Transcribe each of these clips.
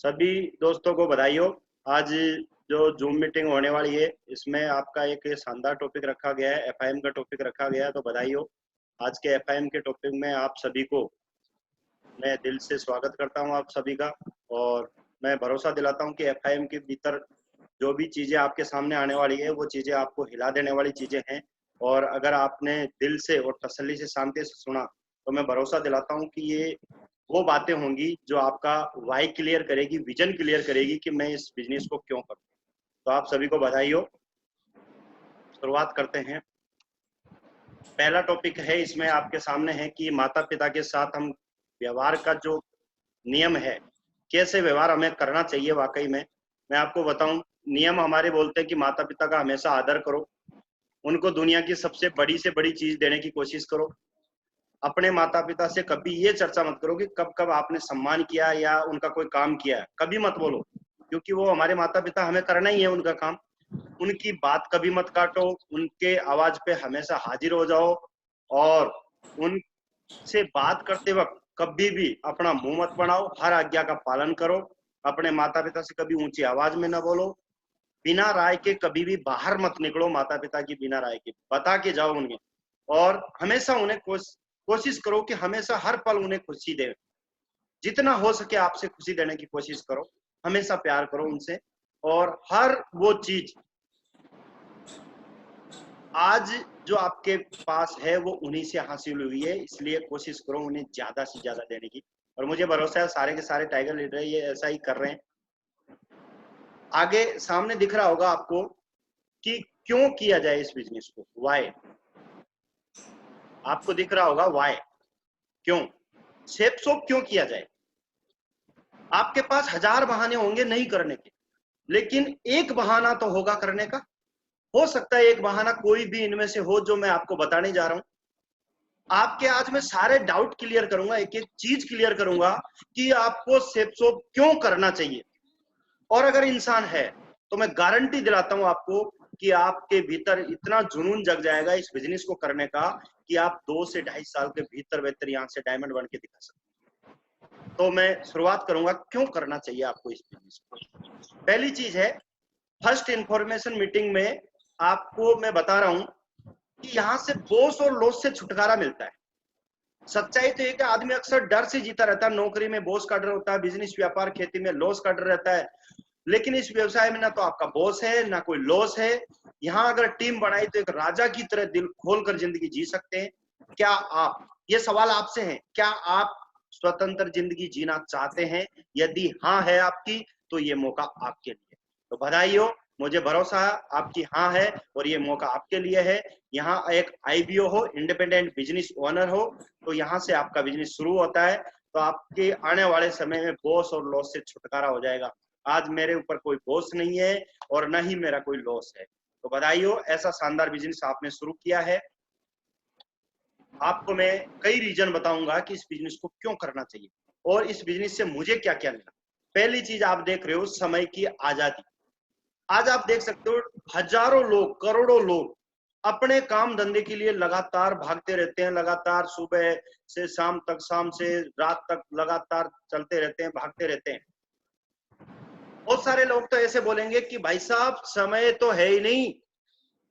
सभी दोस्तों को बधाई हो। आज जो जूम मीटिंग होने वाली है इसमें आपका एक शानदार टॉपिक रखा गया है, एफआईएम का टॉपिक रखा गया है, तो बधाई हो। आज के एफआईएम के टॉपिक में आप सभी को मैं दिल से स्वागत करता हूं आप सभी का। और मैं भरोसा दिलाता हूं कि एफआईएम के भीतर जो भी चीज़ें आपके सामने आने वाली है वो चीज़ें आपको हिला देने वाली चीज़ें हैं। और अगर आपने दिल से और तसल्ली से शांति से सुना तो मैं भरोसा दिलाता हूं कि ये वो बातें होंगी जो आपका वाई क्लियर करेगी, विजन क्लियर करेगी कि मैं इस बिजनेस को क्यों करूं। तो आप सभी को बधाई हो। शुरुआत करते हैं। पहला टॉपिक है इसमें आपके सामने है कि माता पिता के साथ हम व्यवहार का जो नियम है, कैसे व्यवहार हमें करना चाहिए। वाकई में मैं आपको बताऊं, नियम हमारे बोलते हैं कि माता पिता का हमेशा आदर करो, उनको दुनिया की सबसे बड़ी से बड़ी चीज देने की कोशिश करो। अपने माता पिता से कभी ये चर्चा मत करो कि कब कब आपने सम्मान किया या उनका कोई काम किया है, कभी मत बोलो, क्योंकि वो हमारे माता पिता, हमें करना ही है उनका काम। उनकी बात कभी मत काटो, उनके आवाज पे हमेशा हाजिर हो जाओ। और उनसे बात करते वक्त कभी भी अपना मुंह मत बनाओ, हर आज्ञा का पालन करो। अपने माता पिता से कभी ऊंची आवाज में न बोलो। बिना राय के कभी भी बाहर मत निकलो, माता पिता की बिना राय के बता के जाओ उन्हें। और हमेशा उन्हें कोशिश करो कि हमेशा हर पल उन्हें खुशी दे, जितना हो सके आपसे खुशी देने की कोशिश करो। हमेशा प्यार करो उनसे। और हर वो चीज आज जो आपके पास है वो उन्हीं से हासिल हुई है, इसलिए कोशिश करो उन्हें ज्यादा से ज्यादा देने की। और मुझे भरोसा है सारे के सारे टाइगर लीडर ये ऐसा ही कर रहे हैं। आगे सामने दिख रहा होगा आपको कि क्यों किया जाए इस बिजनेस को, वाई। आपको दिख रहा होगा वाई, क्यों सेप सोप क्यों किया जाए। आपके पास हजार बहाने होंगे नहीं करने के, लेकिन एक बहाना तो होगा करने का। हो सकता है एक बहाना कोई भी इनमें से हो जो मैं आपको बताने जा रहा हूं। आपके आज मैं सारे डाउट क्लियर करूंगा, एक एक चीज क्लियर करूंगा कि आपको सेप सोप क्यों करना चाहिए। और अगर इंसान है तो मैं गारंटी दिलाता हूं आपको कि आपके भीतर इतना जुनून जग जाएगा इस बिजनेस को करने का कि आप 2 से 2.5 साल के भीतर भीतर यहां से डायमंड बन के दिखा सकते। तो मैं शुरुआत करूंगा क्यों करना चाहिए आपको इस बिजनेस को। पहली चीज है, फर्स्ट इंफॉर्मेशन मीटिंग में आपको मैं बता रहा हूं कि यहां से बॉस और लॉस से छुटकारा मिलता है। सच्चाई तो एक आदमी अक्सर डर से जीता रहता है। नौकरी में बॉस का डर होता है, बिजनेस व्यापार खेती में लॉस का डर रहता है, लेकिन इस व्यवसाय में ना तो आपका बॉस है ना कोई लॉस है। यहाँ अगर टीम बनाई तो एक राजा की तरह दिल खोलकर जिंदगी जी सकते हैं। क्या आप, ये सवाल आपसे है, क्या आप स्वतंत्र जिंदगी जीना चाहते हैं? यदि हाँ है आपकी तो ये मौका आपके लिए। तो बधाई हो, मुझे भरोसा है आपकी हाँ है और ये मौका आपके लिए है। यहाँ एक आईबीओ हो, इंडिपेंडेंट बिजनेस ओनर हो, तो यहाँ से आपका बिजनेस शुरू होता है। तो आपके आने वाले समय में बॉस और लॉस से छुटकारा हो जाएगा। आज मेरे ऊपर कोई बॉस नहीं है और न ही मेरा कोई लॉस है। तो बधाई हो, ऐसा शानदार बिजनेस आपने शुरू किया है। आपको मैं कई रीजन बताऊंगा कि इस बिजनेस को क्यों करना चाहिए और इस बिजनेस से मुझे क्या क्या मिला। पहली चीज आप देख रहे हो, समय की आजादी। आज आप देख सकते हो हजारों लोग, करोड़ों लोग अपने काम धंधे के लिए लगातार भागते रहते हैं। लगातार सुबह से शाम तक, शाम से रात तक लगातार चलते रहते हैं, भागते रहते हैं। बहुत सारे लोग तो ऐसे बोलेंगे कि भाई साहब समय तो है ही नहीं।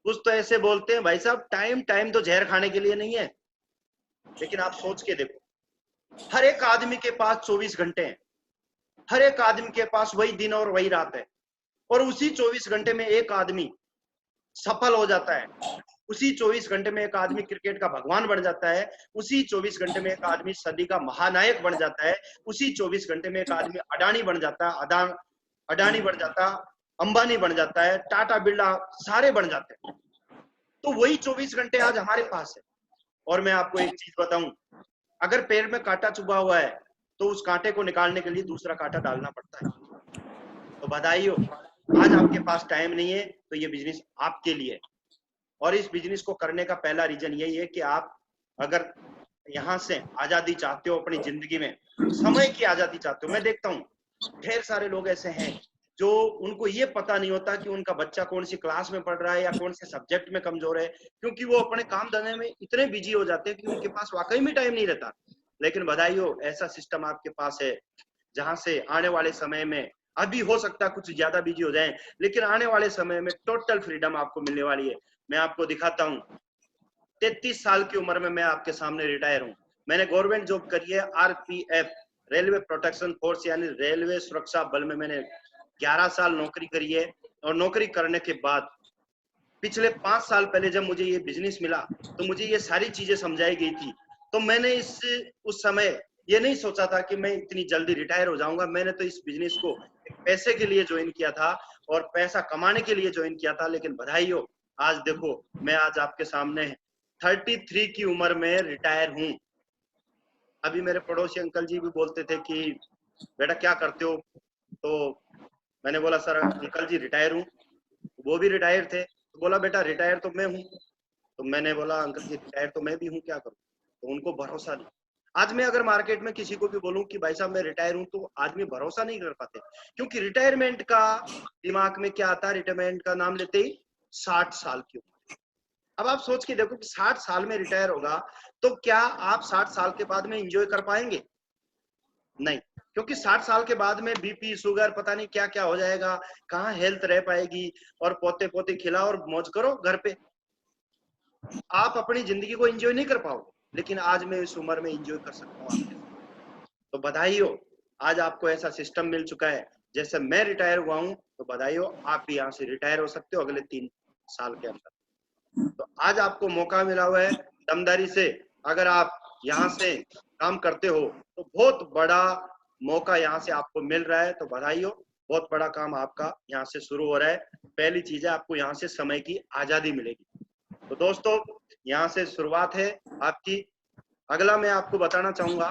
कुछ तो ऐसे बोलते हैं भाई साहब टाइम टाइम तो जहर खाने के लिए नहीं है। लेकिन आप सोच के देखो, हर एक आदमी के पास 24 घंटे हैं। हर एक आदमी के पास वही दिन और वही रात है। और उसी 24 घंटे में एक आदमी सफल हो जाता है। उसी 24 घंटे में एक आदमी क्रिकेट का भगवान बन जाता है। उसी 24 घंटे में एक आदमी सदी का महानायक बन जाता है। उसी 24 घंटे में एक आदमी अडानी बन जाता है, अडानी बन जाता, अंबानी बन जाता है, टाटा बिरला सारे बन जाते हैं। तो वही 24 घंटे आज हमारे पास है। और मैं आपको एक चीज बताऊं, अगर पैर में कांटा चुभा हुआ है तो उस कांटे को निकालने के लिए दूसरा कांटा डालना पड़ता है। तो बधाई हो, आज आपके पास टाइम नहीं है तो ये बिजनेस आपके लिए है। और इस बिजनेस को करने का पहला रीजन यही है कि आप अगर यहाँ से आजादी चाहते हो अपनी जिंदगी में, समय की आजादी चाहते हो। मैं देखता हूँ ढेर सारे लोग ऐसे हैं जो उनको ये पता नहीं होता कि उनका बच्चा कौन सी क्लास में पढ़ रहा है या कौन से सब्जेक्ट में कमजोर है, क्योंकि वो अपने काम धंधे में इतने बिजी हो जाते हैं कि उनके पास वाकई में टाइम नहीं रहता। लेकिन बधाई हो, ऐसा सिस्टम आपके पास है जहां से आने वाले समय में, अभी हो सकता है कुछ ज्यादा बिजी हो जाएं, लेकिन आने वाले समय में टोटल फ्रीडम आपको मिलने वाली है। मैं आपको दिखाता हूँ, 33 साल की उम्र में मैं आपके सामने रिटायर हूँ। मैंने गवर्नमेंट जॉब करी है, आरपीएफ, रेलवे प्रोटेक्शन फोर्स यानी रेलवे सुरक्षा बल में मैंने 11 साल नौकरी करी है। और नौकरी करने के बाद पिछले 5 साल पहले जब मुझे ये बिजनेस मिला तो मुझे ये सारी चीजें समझाई गई थी। तो मैंने उस समय ये नहीं सोचा था कि मैं इतनी जल्दी रिटायर हो जाऊंगा। मैंने तो इस बिजनेस को एक पैसे के लिए ज्वाइन किया था और पैसा कमाने के लिए ज्वाइन किया था। लेकिन बधाई हो, आज देखो मैं आज आपके सामने 33 की उम्र में रिटायर हूँ। अभी मेरे पड़ोसी अंकल जी भी बोलते थे कि बेटा क्या करते हो, तो मैंने बोला सर अंकल जी रिटायर हूँ। वो भी रिटायर थे, तो बोला बेटा रिटायर तो मैं हूँ। तो मैंने बोला अंकल जी रिटायर तो मैं भी हूँ, क्या करूँ। तो उनको भरोसा नहीं। आज मैं अगर मार्केट में किसी को भी बोलूं कि भाई साहब मैं रिटायर हूं, तो आदमी भरोसा नहीं कर पाते, क्योंकि रिटायरमेंट का दिमाग में क्या आता है, रिटायरमेंट का नाम लेते ही 60 साल की उम्र। अब आप सोच के देखो कि 60 साल में रिटायर होगा तो क्या आप 60 साल के बाद में एंजॉय कर पाएंगे? नहीं, क्योंकि 60 साल के बाद में बीपी शुगर पता नहीं क्या क्या हो जाएगा, कहाँ हेल्थ रह पाएगी। और पोते पोते खिलाओ और मौज करो घर पे, आप अपनी जिंदगी को एंजॉय नहीं कर पाओगे। लेकिन आज मैं इस उम्र में एंजॉय कर सकता हूँ आपके साथ। तो बधाई हो, आज आपको ऐसा सिस्टम मिल चुका है। जैसे मैं रिटायर हुआ हूँ तो बधाई हो, आप भी यहाँ से रिटायर हो सकते हो अगले 3 साल के अंदर। तो आज आपको मौका मिला हुआ है दमदारी से, अगर आप यहाँ से काम करते हो तो बहुत बड़ा मौका यहाँ से आपको मिल रहा है। तो बधाई हो, बहुत बड़ा काम आपका यहाँ से शुरू हो रहा है। पहली चीज है आपको यहाँ से समय की आजादी मिलेगी। तो दोस्तों यहाँ से शुरुआत है आपकी। अगला मैं आपको बताना चाहूंगा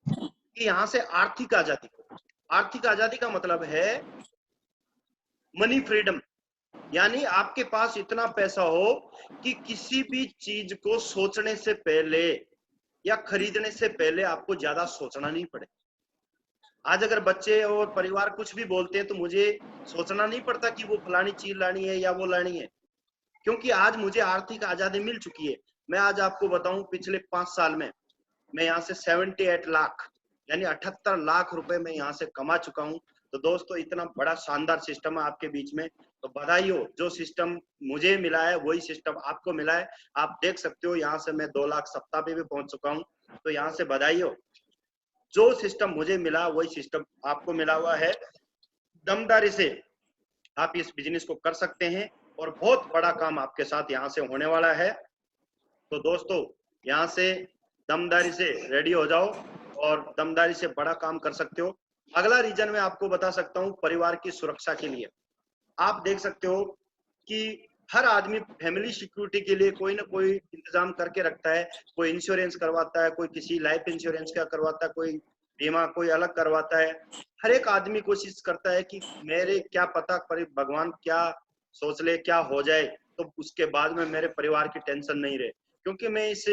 कि यहाँ से आर्थिक आजादी। आर्थिक आजादी का मतलब है मनी फ्रीडम, यानी आपके पास इतना पैसा हो कि किसी भी चीज को सोचने से पहले या खरीदने से पहले आपको ज्यादा सोचना नहीं पड़े। आज अगर बच्चे और परिवार कुछ भी बोलते हैं तो मुझे सोचना नहीं पड़ता कि वो फलानी चीज लानी है या वो लानी है, क्योंकि आज मुझे आर्थिक आजादी मिल चुकी है। मैं आज आपको बताऊं पिछले 5 साल में मैं यहाँ से 78 लाख यानी 78 लाख रुपए मैं यहाँ से कमा चुका हूँ। तो दोस्तों इतना बड़ा शानदार सिस्टम है आपके बीच में, तो बधाई हो। जो सिस्टम मुझे मिला है वही सिस्टम आपको मिला है। आप देख सकते हो यहाँ से मैं 2 लाख सप्ताह पे भी पहुंच चुका हूँ। तो यहाँ से बधाई हो, जो सिस्टम मुझे मिला वही सिस्टम आपको मिला हुआ है। दमदारी से आप इस बिजनेस को कर सकते हैं और बहुत बड़ा काम आपके साथ यहाँ से होने वाला है। तो दोस्तों यहाँ से दमदारी से रेडी हो जाओ और दमदारी से बड़ा काम कर सकते हो। अगला रीजन मैं आपको बता सकता हूँ परिवार की सुरक्षा के लिए। आप देख सकते हो कि हर आदमी फैमिली सिक्योरिटी के लिए कोई ना कोई इंतजाम करके रखता है। कोई इंश्योरेंस करवाता है, कोई किसी लाइफ इंश्योरेंस का करवाता है, कोई बीमा कोई अलग करवाता है। हर एक आदमी कोशिश करता है कि मेरे क्या पता पर भगवान क्या सोच ले, क्या हो जाए तो उसके बाद में मेरे परिवार की टेंशन नहीं रहे। क्योंकि मैं इस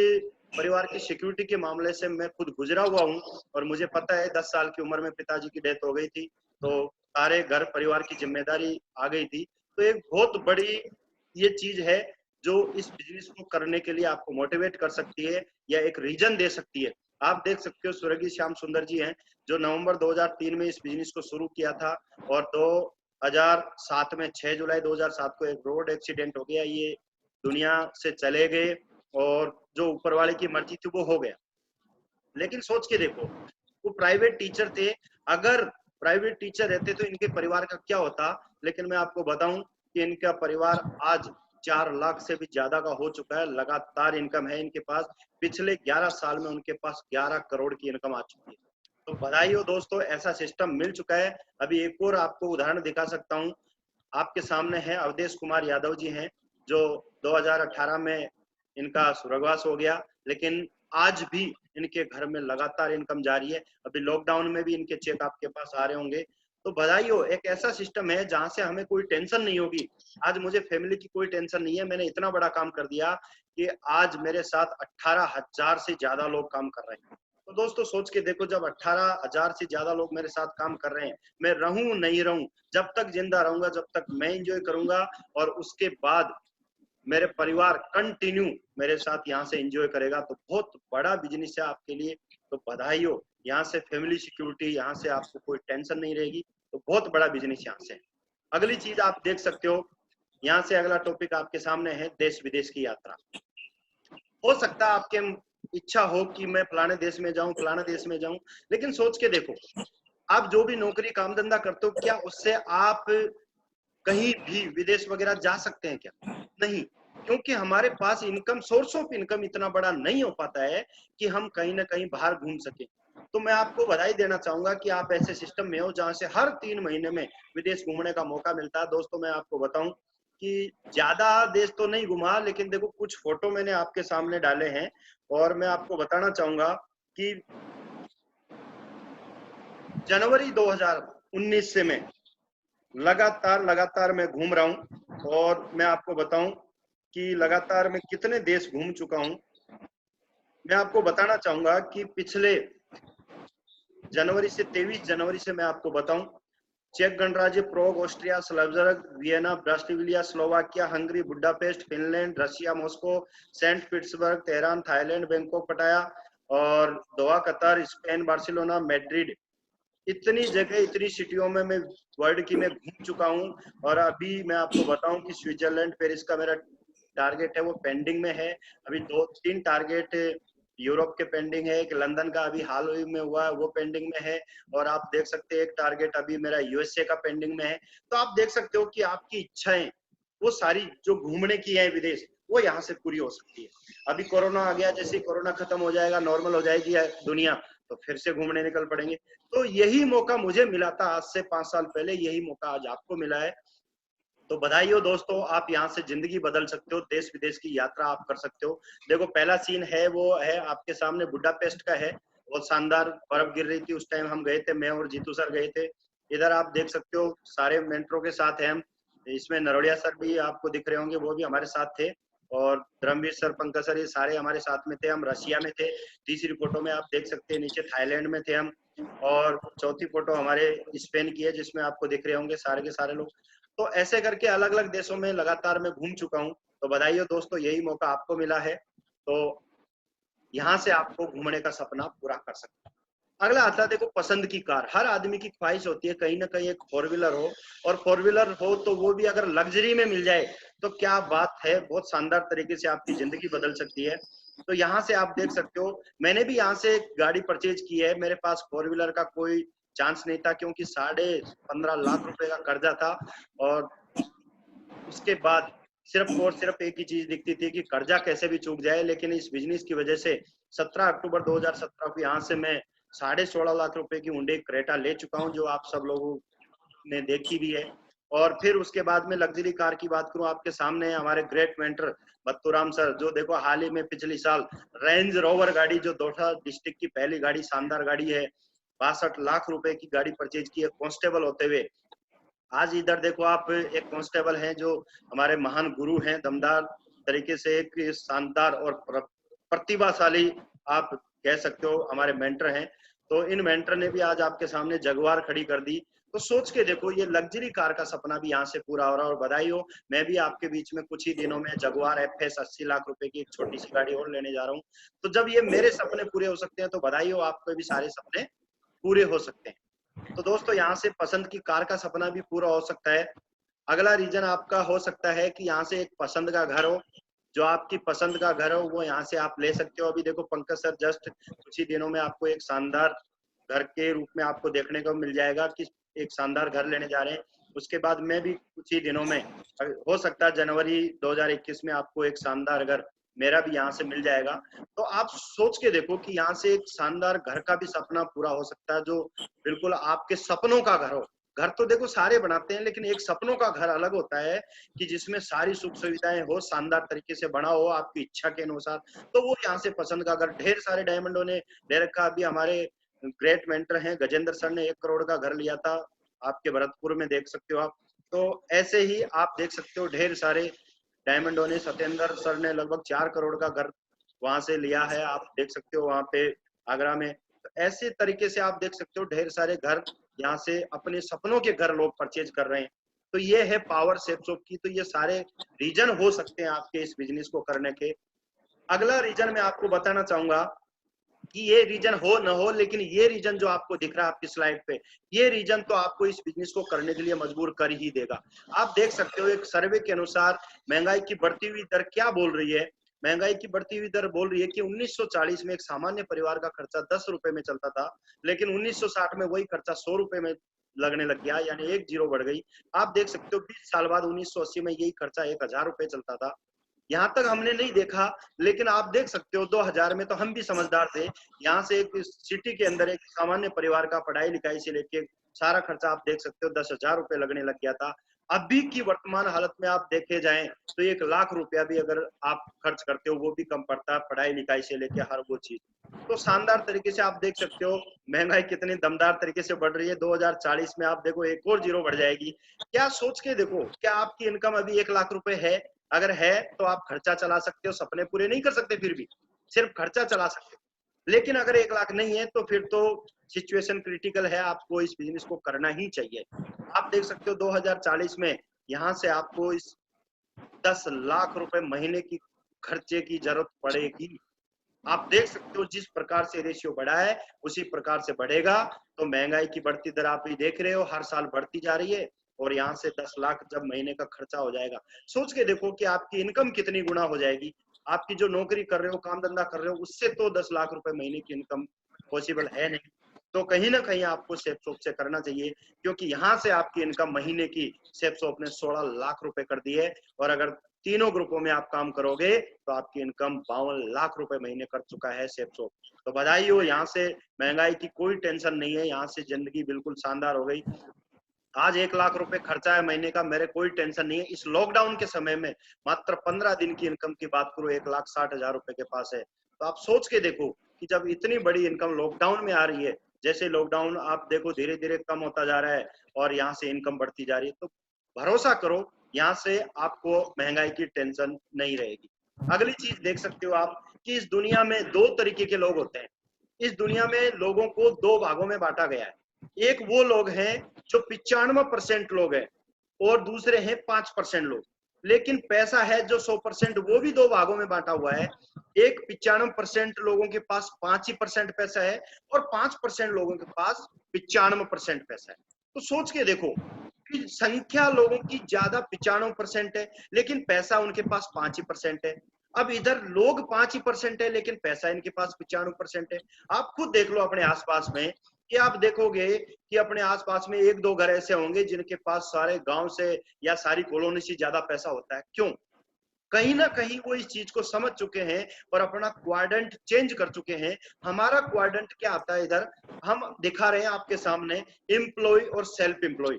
परिवार की सिक्योरिटी के मामले से मैं खुद गुजरा हुआ हूँ और मुझे पता है 10 साल की उम्र में पिताजी की डेथ हो गई थी, तो सारे घर परिवार की जिम्मेदारी आ गई थी। तो एक बहुत बड़ी ये चीज है जो इस बिजनेस को करने के लिए आपको मोटिवेट कर सकती है या एक रीजन दे सकती है। आप देख सकते हो स्वर्गीय श्याम सुंदर जी हैं जो नवंबर 2003 में इस बिजनेस को शुरू किया था और 2007 में 6 जुलाई 2007 को एक रोड एक्सीडेंट हो गया, ये दुनिया से चले गए और जो ऊपर वाले की मर्जी थी वो हो गया। लेकिन सोच के देखो वो प्राइवेट टीचर थे, अगर प्राइवेट टीचर रहते तो इनके परिवार का क्या होता। लेकिन मैं आपको बताऊं कि इनका परिवार आज 4 लाख से भी ज्यादा का हो चुका है, लगातार इनकम है इनके पास। पिछले 11 साल में उनके पास 11 करोड़ की इनकम आ चुकी है। तो बधाई हो दोस्तों, ऐसा सिस्टम मिल चुका है। अभी एक और आपको उदाहरण दिखा सकता हूँ। आपके सामने है अवधेश कुमार यादव जी हैं जो 2018 में इनका स्वर्गवास हो गया, लेकिन आज भी इनके घर में लगातार इनकम जारी है। अभी लॉकडाउन में भी इनके चेक आपके पास आ रहे होंगे। तो बधाई हो, एक ऐसा सिस्टम है जहां से हमें कोई टेंशन नहीं होगी। आज मुझे फैमिली की कोई टेंशन नहीं है। मैंने इतना बड़ा काम कर दिया कि आज मेरे साथ 18,000 से ज्यादा लोग काम कर रहे हैं। तो दोस्तों सोच के देखो, जब 18,000 से ज्यादा लोग मेरे साथ काम कर रहे हैं, मैं रहूं नहीं रहूं, जब तक जिंदा रहूंगा जब तक मैं एंजॉय करूंगा और उसके बाद मेरे परिवार कंटिन्यू मेरे साथ यहाँ से एंजॉय करेगा। तो बहुत बड़ा बिजनेस है आपके लिए। तो बधाई हो, यहाँ से फैमिली सिक्योरिटी, यहाँ से आपको कोई टेंशन नहीं रहेगी। तो बहुत बड़ा बिजनेस यहाँ से है। अगली चीज आप देख सकते हो, यहाँ से अगला टॉपिक आपके सामने है देश विदेश की यात्रा। हो सकता है आपके इच्छा हो कि मैं फलाने देश में जाऊं, फलाने देश में जाऊं, लेकिन सोच के देखो, आप जो भी नौकरी काम धंधा करते हो, क्या उससे आप कहीं भी विदेश वगैरह जा सकते हैं क्या? नहीं, क्योंकि हमारे पास इनकम, सोर्स ऑफ इनकम इतना बड़ा नहीं हो पाता है कि हम कहीं ना कहीं बाहर घूम सके। तो मैं आपको बधाई देना चाहूंगा कि आप ऐसे सिस्टम में हो जहां से हर 3 महीने में विदेश घूमने का मौका मिलता है। दोस्तों मैं आपको बताऊं कि ज्यादा देश तो नहीं घुमा, लेकिन देखो कुछ फोटो मैंने आपके सामने डाले हैं और मैं आपको बताना चाहूंगा कि जनवरी 2019 से मैं लगातार मैं घूम रहा हूं और मैं आपको बताऊं कि लगातार मैं कितने देश घूम चुका हूं। मैं आपको बताना चाहूंगा कि पिछले जनवरी से 23 जनवरी से मैं आपको बताऊं, चेक गणराज्य, Prague, Austria, Salzburg, Vienna, Bratislava, Slovakia, Hungary, Budapest, Finland, Russia, Moscow, Saint Petersburg, Tehran, Thailand, Bangkok, Pattaya और Doha, Qatar, Spain, Barcelona, Madrid, इतनी जगह, इतनी सिटियों में मैं वर्ल्ड की मैं घूम चुका हूं। और अभी मैं आपको बताऊं कि स्विट्जरलैंड, पेरिस का मेरा टारगेट है, वो पेंडिंग में है। अभी 2-3 टारगेट यूरोप के पेंडिंग है, एक लंदन का अभी हाल ही में हुआ है वो पेंडिंग में है, और आप देख सकते हैं एक टारगेट अभी मेरा यूएसए का पेंडिंग में है। तो आप देख सकते हो कि आपकी इच्छाएं वो सारी जो घूमने की है विदेश, वो यहाँ से पूरी हो सकती है। अभी कोरोना आ गया, जैसे कोरोना खत्म हो जाएगा, नॉर्मल हो जाएगी दुनिया, तो फिर से घूमने निकल पड़ेंगे। तो यही मौका मुझे मिला था आज से 5 साल पहले, यही मौका आज आपको मिला है। तो बधाई हो दोस्तों, आप यहाँ से जिंदगी बदल सकते हो, देश विदेश की यात्रा आप कर सकते हो। देखो पहला सीन है वो है आपके सामने, बुडापेस्ट का है। बहुत शानदार बर्फ गिर रही थी उस टाइम, हम गए थे, मैं और जीतू सर गए थे। इधर आप देख सकते हो सारे मेंटरों के साथ हैं हम, इसमें नरोड़िया सर भी आपको दिख रहे होंगे, वो भी हमारे साथ थे, और धर्मवीर सर, पंकज सर, ये सारे हमारे साथ में थे। हम रशिया में थे। तीसरी फोटो में आप देख सकते हैं नीचे थाईलैंड में थे हम, और चौथी फोटो हमारे स्पेन की है जिसमें आपको दिख रहे होंगे सारे के सारे लोग। तो ऐसे करके अलग अलग देशों में लगातार मैं घूम चुका हूँ। तो बधाई हो दोस्तों, यही मौका आपको मिला है, तो यहाँ से आपको घूमने का सपना पूरा कर सकते हैं। अगला आता है देखो पसंद की कार। हर आदमी की ख्वाहिश होती है कहीं ना कहीं एक 4 व्हीलर हो, और 4 व्हीलर हो तो वो भी अगर लग्जरी में मिल जाए तो क्या बात है, बहुत शानदार तरीके से आपकी जिंदगी बदल सकती है। तो यहाँ से आप देख सकते हो, मैंने भी यहाँ से गाड़ी परचेज की है। मेरे पास 4 व्हीलर का कोई चांस नहीं था, क्योंकि 15.5 लाख रुपए का कर्जा था, और उसके बाद सिर्फ और सिर्फ एक ही चीज दिखती थी कि कर्जा कैसे भी चूक जाए। लेकिन इस बिजनेस की वजह से 17 अक्टूबर 2017 को यहाँ से मैं 16.5 लाख रुपए की हुंडई क्रेटा ले चुका हूँ, जो आप सब लोगों ने देखी भी है। और फिर उसके बाद में लग्जरी कार की बात करूं, आपके सामने है हमारे ग्रेट मेंटर बत्तूराम सर, जो देखो हाल ही में पिछले साल रेंज रोवर गाड़ी, जो दौसा डिस्ट्रिक्ट की पहली गाड़ी, शानदार गाड़ी है, 62 लाख रुपए की गाड़ी परचेज की है कांस्टेबल होते हुए। आज इधर देखो आप, एक कांस्टेबल हैं जो हमारे महान गुरु हैं, दमदार तरीके से एक शानदार और प्रतिभाशाली आप कह सकते हो हमारे मेंटर हैं। तो इन मेंटर ने भी आज आपके सामने जगुआर खड़ी कर दी। तो सोच के देखो, ये लग्जरी कार का सपना भी यहाँ से पूरा हो रहा है, और बधाई हो। मैं भी आपके बीच में कुछ ही दिनों में जगुआर एफएस 80 लाख रुपए की एक छोटी सी गाड़ी और लेने जा रहा हूँ। तो जब ये मेरे सपने पूरे हो सकते हैं, तो बधाई हो, आपके भी सारे सपने पूरे हो सकते हैं। तो दोस्तों यहाँ से पसंद की कार का सपना भी पूरा हो सकता है। अगला रीजन आपका हो सकता है कि यहाँ से एक पसंद का घर हो, जो आपकी पसंद का घर हो वो यहाँ से आप ले सकते हो। अभी देखो पंकज सर जस्ट कुछ ही दिनों में आपको एक शानदार घर के रूप में आपको देखने को मिल जाएगा कि एक शानदार घर लेने जा रहे हैं। उसके बाद मैं भी कुछ ही दिनों में, हो सकता है जनवरी 2021 में, आपको एक शानदार घर मेरा भी यहाँ से मिल जाएगा। तो आप सोच के देखो कि यहाँ से एक शानदार घर का भी सपना पूरा हो सकता है, जो बिल्कुल आपके सपनों का घर हो। घर तो देखो सारे बनाते हैं, लेकिन एक सपनों का घर अलग होता है कि जिसमें सारी सुख सुविधाएं हो, शानदार तरीके से बना हो आपकी इच्छा के अनुसार। तो वो यहाँ से पसंद का घर ढेर सारे डायमंडों ने ले रखा। अभी हमारे ग्रेट मेंटर हैं गजेंद्र सर ने 1 करोड़ का घर लिया था, आपके भरतपुर में देख सकते हो आप। तो ऐसे ही आप देख सकते हो ढेर सारे डायमंडों ने, सत्येंद्र सर ने लगभग 4 करोड़ का घर वहां से लिया है, आप देख सकते हो वहां पे आगरा में। तो ऐसे तरीके से आप देख सकते हो ढेर सारे घर यहाँ से अपने सपनों के घर लोग परचेज कर रहे हैं। तो ये है पावर सेप्स ऑफ की। तो ये सारे रीजन हो सकते हैं आपके इस बिजनेस को करने के। अगला रीजन मैं आपको बताना चाहूंगा कि ये रीजन हो न हो, लेकिन ये रीजन जो आपको दिख रहा है आपकी स्लाइड पे, ये रीजन तो आपको इस बिजनेस को करने के लिए मजबूर कर ही देगा। आप देख सकते हो एक सर्वे के अनुसार महंगाई की बढ़ती हुई दर क्या बोल रही है। महंगाई की बढ़ती हुई दर बोल रही है कि 1940 में एक सामान्य परिवार का खर्चा 10 रुपए में चलता था, लेकिन 1960 में वही खर्चा 100 रुपए में लगने लग गया, यानी एक जीरो बढ़ गई। आप देख सकते हो 20 साल बाद 1980 में यही खर्चा 1000 रुपए चलता था। यहाँ तक हमने नहीं देखा, लेकिन आप देख सकते हो 2000 में तो हम भी समझदार थे। यहाँ से एक सिटी के अंदर एक सामान्य परिवार का पढ़ाई लिखाई से लेके सारा खर्चा आप देख सकते हो 10,000 रुपए लगने लग गया था। अभी की वर्तमान हालत में आप देखे जाएं तो 1,00,000 रुपया भी अगर आप खर्च करते हो वो भी कम पड़ता है, पढ़ाई लिखाई से लेके हर वो चीज। तो शानदार तरीके से आप देख सकते हो महंगाई कितनी दमदार तरीके से बढ़ रही है। 2040 में आप देखो एक और जीरो बढ़ जाएगी। क्या सोच के देखो, क्या आपकी इनकम अभी 1,00,000 रुपए है? अगर है तो आप खर्चा चला सकते हो, सपने पूरे नहीं कर सकते, फिर भी सिर्फ खर्चा चला सकते हो। लेकिन अगर 1,00,000 नहीं है तो फिर तो सिचुएशन क्रिटिकल है, आपको इस बिजनेस को करना ही चाहिए। आप देख सकते हो 2040 में यहाँ से आपको इस 10 लाख रुपए महीने की खर्चे की जरूरत पड़ेगी। आप देख सकते हो जिस प्रकार से रेशियो बढ़ा है उसी प्रकार से बढ़ेगा। तो महंगाई की बढ़ती दर आप भी देख रहे हो, हर साल बढ़ती जा रही है। और यहाँ से 10 लाख जब महीने का खर्चा हो जाएगा, सोच के देखो कि आपकी इनकम कितनी गुना हो जाएगी। आपकी जो नौकरी कर रहे हो, काम धंधा कर रहे हो, उससे तो 10 लाख रुपए महीने की इनकम पॉसिबल है नहीं। तो कहीं ना कहीं आपको सेफ शॉप से करना चाहिए, क्योंकि यहाँ से आपकी इनकम महीने की सेफ शॉप ने 16 लाख रुपए कर दी है। और अगर तीनों ग्रुपों में आप काम करोगे तो आपकी इनकम 52 लाख रुपए महीने कर चुका है सेफ शॉप। तो बधाई हो, यहाँ से महंगाई की कोई टेंशन नहीं है, यहाँ से जिंदगी बिल्कुल शानदार हो गई। आज 1,00,000 रुपए खर्चा है महीने का, मेरे कोई टेंशन नहीं है। इस लॉकडाउन के समय में मात्र 15 दिन की इनकम की बात करूं, 1,60,000 रुपए के पास है। तो आप सोच के देखो कि जब इतनी बड़ी इनकम लॉकडाउन में आ रही है, जैसे लॉकडाउन आप देखो धीरे धीरे कम होता जा रहा है और यहाँ से इनकम बढ़ती जा रही है, तो भरोसा करो यहाँ से आपको महंगाई की टेंशन नहीं रहेगी। अगली चीज देख सकते हो आप कि इस दुनिया में दो तरीके के लोग होते हैं। इस दुनिया में लोगों को दो भागों में बांटा गया है। एक वो लोग हैं जो 95% लोग हैं और दूसरे हैं 5% लोग। लेकिन पैसा है जो 100%, वो भी दो भागों में बांटा हुआ है। एक 95% लोगों के पास 5% पैसा है और 5% लोगों के पास 95% पैसा है। तो सोच के देखो कि संख्या लोगों की ज्यादा 95% है, लेकिन पैसा उनके पास 5% है। अब इधर लोग 5% है लेकिन पैसा इनके पास 95% है। आप खुद देख लो अपने आसपास में कि आप देखोगे कि अपने आसपास में एक दो घर ऐसे होंगे जिनके पास सारे गांव से या सारी कॉलोनी से ज्यादा पैसा होता है। क्यों? कहीं ना कहीं वो इस चीज को समझ चुके हैं और अपना क्वाड्रेंट चेंज कर चुके हैं। हमारा क्वाड्रेंट क्या आता है इधर, हम दिखा रहे हैं आपके सामने, एम्प्लॉय और सेल्फ एम्प्लॉय।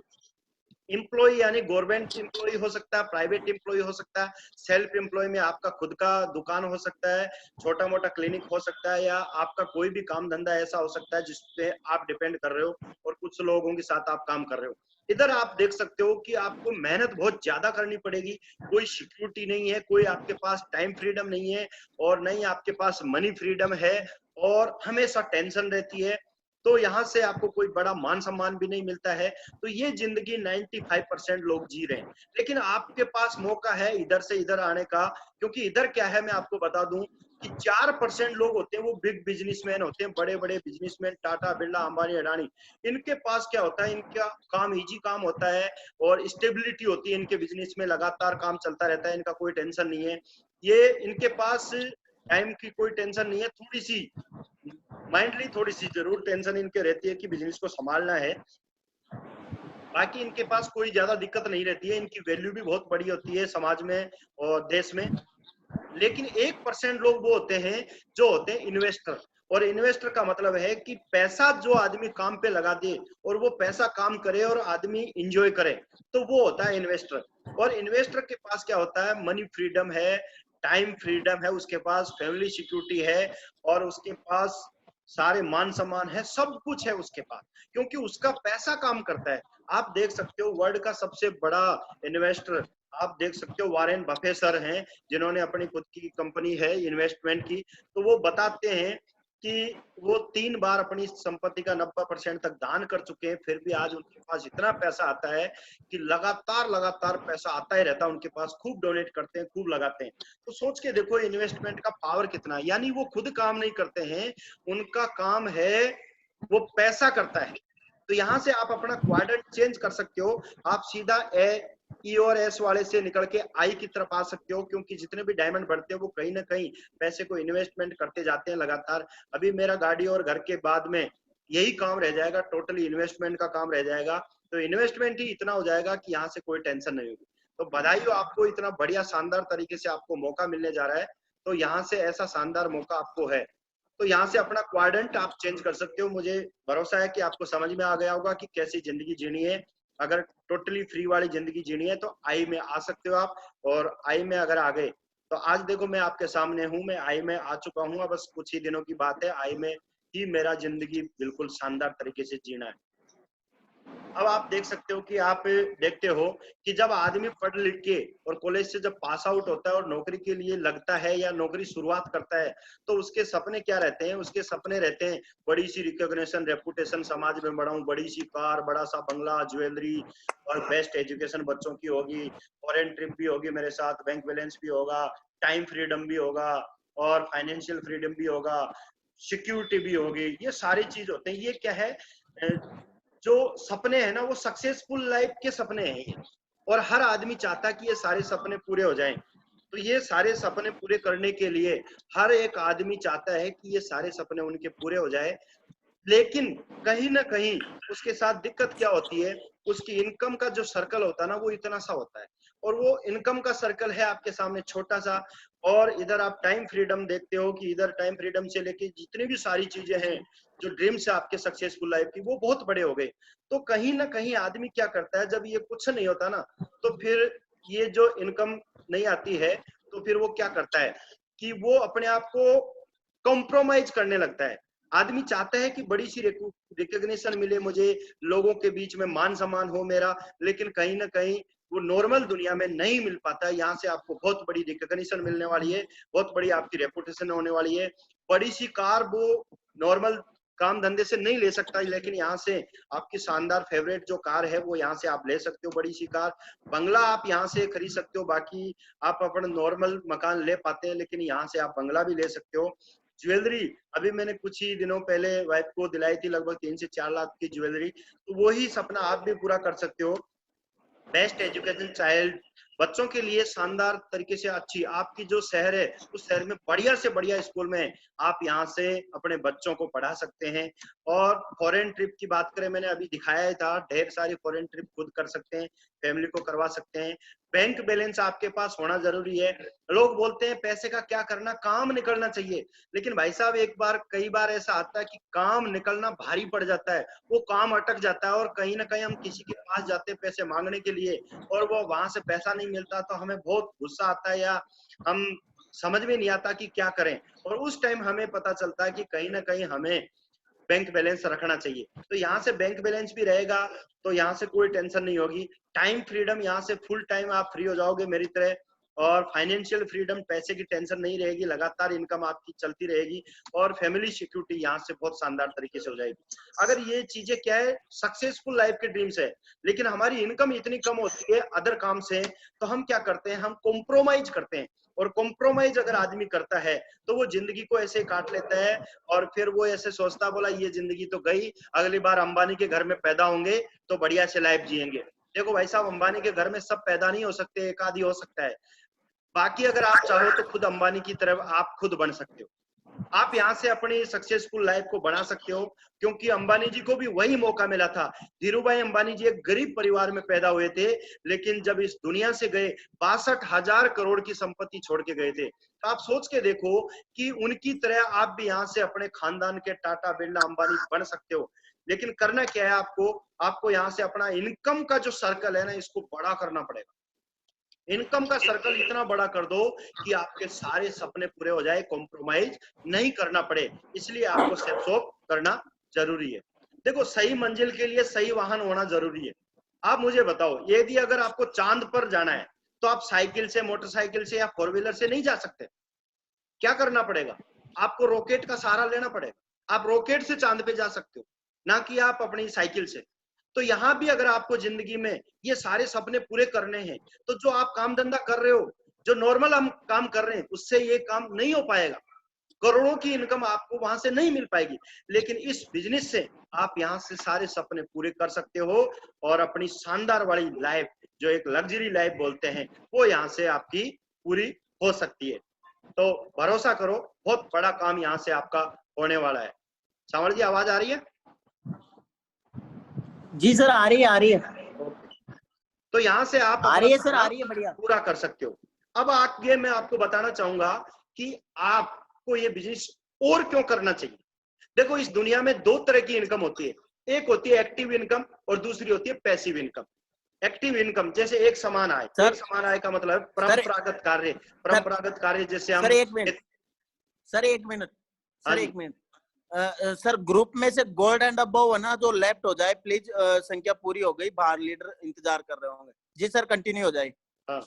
एम्प्लॉय यानी गवर्नमेंट एम्प्लॉय हो सकता है, प्राइवेट एम्प्लॉय हो सकता है। सेल्फ एम्प्लॉय में आपका खुद का दुकान हो सकता है, छोटा मोटा क्लिनिक हो सकता है, या आपका कोई भी काम धंधा ऐसा हो सकता है जिसपे आप डिपेंड कर रहे हो और कुछ लोगों के साथ आप काम कर रहे हो। इधर आप देख सकते हो कि आपको मेहनत बहुत ज्यादा करनी पड़ेगी। कोई सिक्योरिटी नहीं है, कोई आपके पास टाइम फ्रीडम नहीं है और नहीं आपके पास मनी फ्रीडम है, और हमेशा टेंशन रहती है। तो यहाँ से आपको कोई बड़ा मान सम्मान भी नहीं मिलता है। तो ये जिंदगी 95% लोग जी रहे हैं। लेकिन आपके पास मौका है इधर से इधर आने का, क्योंकि इधर क्या है मैं आपको बता दूं कि 4% लोग होते हैं वो बिग बिजनेसमैन होते हैं, बड़े बड़े बिजनेसमैन, टाटा बिरला अंबानी अडानी। इनके पास क्या होता है, इनका काम इजी काम होता है और स्टेबिलिटी होती है इनके बिजनेस में, लगातार काम चलता रहता है, इनका कोई टेंशन नहीं है। ये इनके पास टाइम की कोई टेंशन नहीं है, थोड़ी सी माइंडली थोड़ी सी जरूर टेंशन इनके रहती है कि बिजनेस को संभालना है। बाकी इनके पास कोई ज्यादा दिक्कत नहीं रहती है, इनकी वैल्यू भी बहुत बड़ी होती है समाज में और देश में। लेकिन 1% लोग वो होते हैं जो होते हैं इन्वेस्टर। और इन्वेस्टर का मतलब है कि पैसा जो आदमी काम पे लगा दे और वो पैसा काम करे और आदमी इंजॉय करे, तो वो होता है इन्वेस्टर। और इन्वेस्टर के पास क्या होता है, मनी फ्रीडम है, टाइम फ्रीडम है, उसके पास फैमिली सिक्योरिटी है और उसके पास सारे मान सम्मान है, सब कुछ है उसके पास, क्योंकि उसका पैसा काम करता है। आप देख सकते हो वर्ल्ड का सबसे बड़ा इन्वेस्टर आप देख सकते हो वॉरेन बफे सर हैं, जिन्होंने अपनी खुद की कंपनी है इन्वेस्टमेंट की। तो वो बताते हैं कि वो 3 बार अपनी संपत्ति का 90% तक दान कर चुके हैं, फिर भी आज उनके पास इतना पैसा आता है कि लगातार पैसा आता ही रहता है उनके पास, खूब डोनेट करते हैं, खूब लगाते हैं। तो सोच के देखो इन्वेस्टमेंट का पावर कितना है। यानी वो खुद काम नहीं करते हैं, उनका काम है वो पैसा करता है। तो यहाँ से आप अपना क्वाड्रेंट चेंज कर सकते हो। आप सीधा ई और एस वाले से निकल के आई की तरफ आ सकते हो, क्योंकि जितने भी डायमंड बढ़ते हैं वो कहीं ना कहीं पैसे को इन्वेस्टमेंट करते जाते हैं लगातार। अभी मेरा गाड़ी और घर के बाद में यही काम रह जाएगा, टोटली इन्वेस्टमेंट का काम रह जाएगा। तो इन्वेस्टमेंट ही इतना हो जाएगा कि यहाँ से कोई टेंशन नहीं होगी। तो बधाई हो आपको, इतना बढ़िया शानदार तरीके से आपको मौका मिलने जा रहा है। तो यहाँ से ऐसा शानदार मौका आपको है, तो यहाँ से अपना क्वाड्रेंट आप चेंज कर सकते हो। मुझे भरोसा है कि आपको समझ में आ गया होगा कि कैसी जिंदगी जीनी है। अगर टोटली फ्री वाली जिंदगी जीनी है तो आई में आ सकते हो आप। और आई में अगर आ गए तो आज देखो मैं आपके सामने हूँ, मैं आई में आ चुका हूँ। बस कुछ ही दिनों की बात है, आई में ही मेरा जिंदगी बिल्कुल शानदार तरीके से जीना है। अब आप देख सकते हो कि आप देखते हो कि जब आदमी पढ़ लिख के और कॉलेज से जब पास आउट होता है और नौकरी के लिए लगता है या नौकरी शुरुआत करता है, तो उसके सपने क्या रहते हैं? उसके सपने रहते हैं बड़ी सी रिकॉग्निशन, रेपुटेशन, समाज में बढ़ाऊं, बड़ी सी कार, बड़ा सा बंगला, ज्वेलरी, और बेस्ट एजुकेशन बच्चों की होगी, फॉरेन ट्रिप भी होगी मेरे साथ, बैंक बैलेंस भी होगा, टाइम फ्रीडम भी होगा, और फाइनेंशियल फ्रीडम भी होगा, सिक्योरिटी भी होगी। ये सारी चीज होते हैं। ये क्या है, जो सपने हैं ना, वो सक्सेसफुल लाइफ के सपने हैं ये। और हर आदमी चाहता है कि ये सारे सपने पूरे हो जाएं। तो ये सारे सपने पूरे करने के लिए हर एक आदमी चाहता है कि ये सारे सपने उनके पूरे हो जाए। लेकिन कहीं ना कहीं उसके साथ दिक्कत क्या होती है, उसकी इनकम का जो सर्कल होता है ना, वो इतना सा होता है। और वो इनकम का सर्कल है आपके सामने छोटा सा। और इधर आप टाइम फ्रीडम देखते हो कि इधर टाइम फ्रीडम से लेके जितनी भी सारी चीजें हैं, जो ड्रीम्स है आपके सक्सेसफुल लाइफ की, वो बहुत बड़े हो गए। तो कहीं ना कहीं आदमी क्या करता है, जब ये कुछ नहीं होता ना, तो फिर ये जो इनकम नहीं आती है, तो फिर वो क्या करता है कि वो अपने आप को कॉम्प्रोमाइज करने लगता है। आदमी चाहता है कि बड़ी सी रिकॉग्निशन मिले मुझे, लोगों के बीच में मान सम्मान हो मेरा, लेकिन कहीं ना कहीं वो नॉर्मल दुनिया में नहीं मिल पाता है। यहाँ से आपको बहुत बड़ी रिकॉग्निशन मिलने वाली है, बहुत बड़ी आपकी रेपुटेशन होने वाली है। बड़ी सी कार वो नॉर्मल काम धंधे से नहीं ले सकता, लेकिन यहाँ से आपकी शानदार फेवरेट जो कार है वो यहाँ से आप ले सकते हो, बड़ी सी कार। बंगला आप यहाँ से खरीद सकते हो। बाकी आप अपना नॉर्मल मकान ले पाते हैं, लेकिन यहाँ से आप बंगला भी ले सकते हो। ज्वेलरी, अभी मैंने कुछ ही दिनों पहले वाइफ को दिलाई थी लगभग 3 से 4 लाख की ज्वेलरी। तो वही सपना आप भी पूरा कर सकते हो। बेस्ट एजुकेशन चाइल्ड, बच्चों के लिए शानदार तरीके से अच्छी आपकी जो शहर है, उस शहर में बढ़िया से बढ़िया स्कूल में आप यहाँ से अपने बच्चों को पढ़ा सकते हैं। और फॉरेन ट्रिप की बात करें, मैंने अभी दिखाया था, ढेर सारी फॉरेन ट्रिप खुद कर सकते हैं, फैमिली को करवा सकते हैं। बैंक बैलेंस आपके पास होना जरूरी है। लोग बोलते हैं पैसे का क्या करना, काम निकलना चाहिए। लेकिन भाई साहब, कई बार ऐसा आता है कि काम निकलना भारी पड़ जाता है, वो काम अटक जाता है, और कहीं ना कहीं हम किसी के पास जाते हैं पैसे मांगने के लिए, और वो वहां से पैसा नहीं मिलता, तो हमें बहुत गुस्सा आता है, या हम समझ में नहीं आता कि क्या करें। और उस टाइम हमें पता चलता है कि कहीं ना कहीं हमें बैंक बैलेंस रखना चाहिए। तो यहाँ से बैंक बैलेंस भी रहेगा, तो यहाँ से कोई टेंशन नहीं होगी। टाइम फ्रीडम, यहाँ से फुल टाइम आप फ्री हो जाओगे मेरी तरह। और फाइनेंशियल फ्रीडम, पैसे की टेंशन नहीं रहेगी, लगातार इनकम आपकी चलती रहेगी। और फैमिली सिक्योरिटी यहाँ से बहुत शानदार तरीके से हो जाएगी। अगर ये चीजें क्या है, सक्सेसफुल लाइफ के ड्रीम्स है, लेकिन हमारी इनकम इतनी कम होती है अदर काम से, तो हम क्या करते हैं, हम कॉम्प्रोमाइज करते हैं। और कॉम्प्रोमाइज अगर आदमी करता है तो वो जिंदगी को ऐसे काट लेता है, और फिर वो ऐसे सोचता, बोला ये जिंदगी तो गई, अगली बार अंबानी के घर में पैदा होंगे तो बढ़िया से लाइफ जिएंगे। देखो भाई साहब, अंबानी के घर में सब पैदा नहीं हो सकते, एक आदि हो सकता है। बाकी अगर आप चाहो तो खुद अंबानी की तरफ आप खुद बन सकते हो। आप यहाँ से अपनी सक्सेसफुल लाइफ को बना सकते हो, क्योंकि अंबानी जी को भी वही मौका मिला था। धीरू भाई अंबानी जी एक गरीब परिवार में पैदा हुए थे, लेकिन जब इस दुनिया से गए 62,000 करोड़ की संपत्ति छोड़ के गए थे। तो आप सोच के देखो कि उनकी तरह आप भी यहाँ से अपने खानदान के टाटा बिरला अंबानी बन सकते हो। लेकिन करना क्या है आपको, आपको यहाँ से अपना इनकम का जो सर्कल है ना, इसको बड़ा करना पड़ेगा। इनकम का सर्कल इतना बड़ा कर दो कि आपके सारे सपने पूरे हो जाए, कॉम्प्रोमाइज नहीं करना पड़े। इसलिए आपको सेल्फ ऑफ करना जरूरी है। देखो, सही मंजिल के लिए सही वाहन होना जरूरी है। आप मुझे बताओ, यदि अगर आपको चांद पर जाना है, तो आप साइकिल से, मोटरसाइकिल से या फोर व्हीलर से नहीं जा सकते। क्या करना पड़ेगा, आपको रॉकेट का सहारा लेना पड़ेगा। आप रॉकेट से चांद पे जा सकते हो, ना कि आप अपनी साइकिल से। तो यहाँ भी अगर आपको जिंदगी में ये सारे सपने पूरे करने हैं, तो जो आप काम धंधा कर रहे हो, जो नॉर्मल हम काम कर रहे हैं, उससे ये काम नहीं हो पाएगा। करोड़ों की इनकम आपको वहां से नहीं मिल पाएगी, लेकिन इस बिजनेस से आप यहाँ से सारे सपने पूरे कर सकते हो और अपनी शानदार वाली लाइफ, जो एक लग्जरी लाइफ बोलते हैं, वो यहाँ से आपकी पूरी हो सकती है। तो भरोसा करो, बहुत बड़ा काम यहाँ से आपका होने वाला है। सावर जी, आवाज आ रही है? जी सर, आ रही है, आ रही है। तो यहाँ से आप आ रही है सर, आ रही है, बढ़िया पूरा कर सकते हो। अब आगे मैं आपको बताना चाहूंगा कि आपको ये बिजनेस और क्यों करना चाहिए। देखो, इस दुनिया में दो तरह की इनकम होती है, एक होती है एक्टिव इनकम और दूसरी होती है पैसिव इनकम। एक्टिव इनकम जैसे एक समान आय, एक समान आय का मतलब परंपरागत कार्य, परंपरागत कार्य जैसे हम। सर एक मिनट, सर एक मिनट, सर एक मिनट, सर ग्रुप में से गोल्ड एंड अबव है ना, जो लेफ्ट हो जाए प्लीज। संख्या पूरी हो गई, बाहर लीडर इंतजार कर रहे होंगे। जी सर, कंटिन्यू हो जाए। हाँ,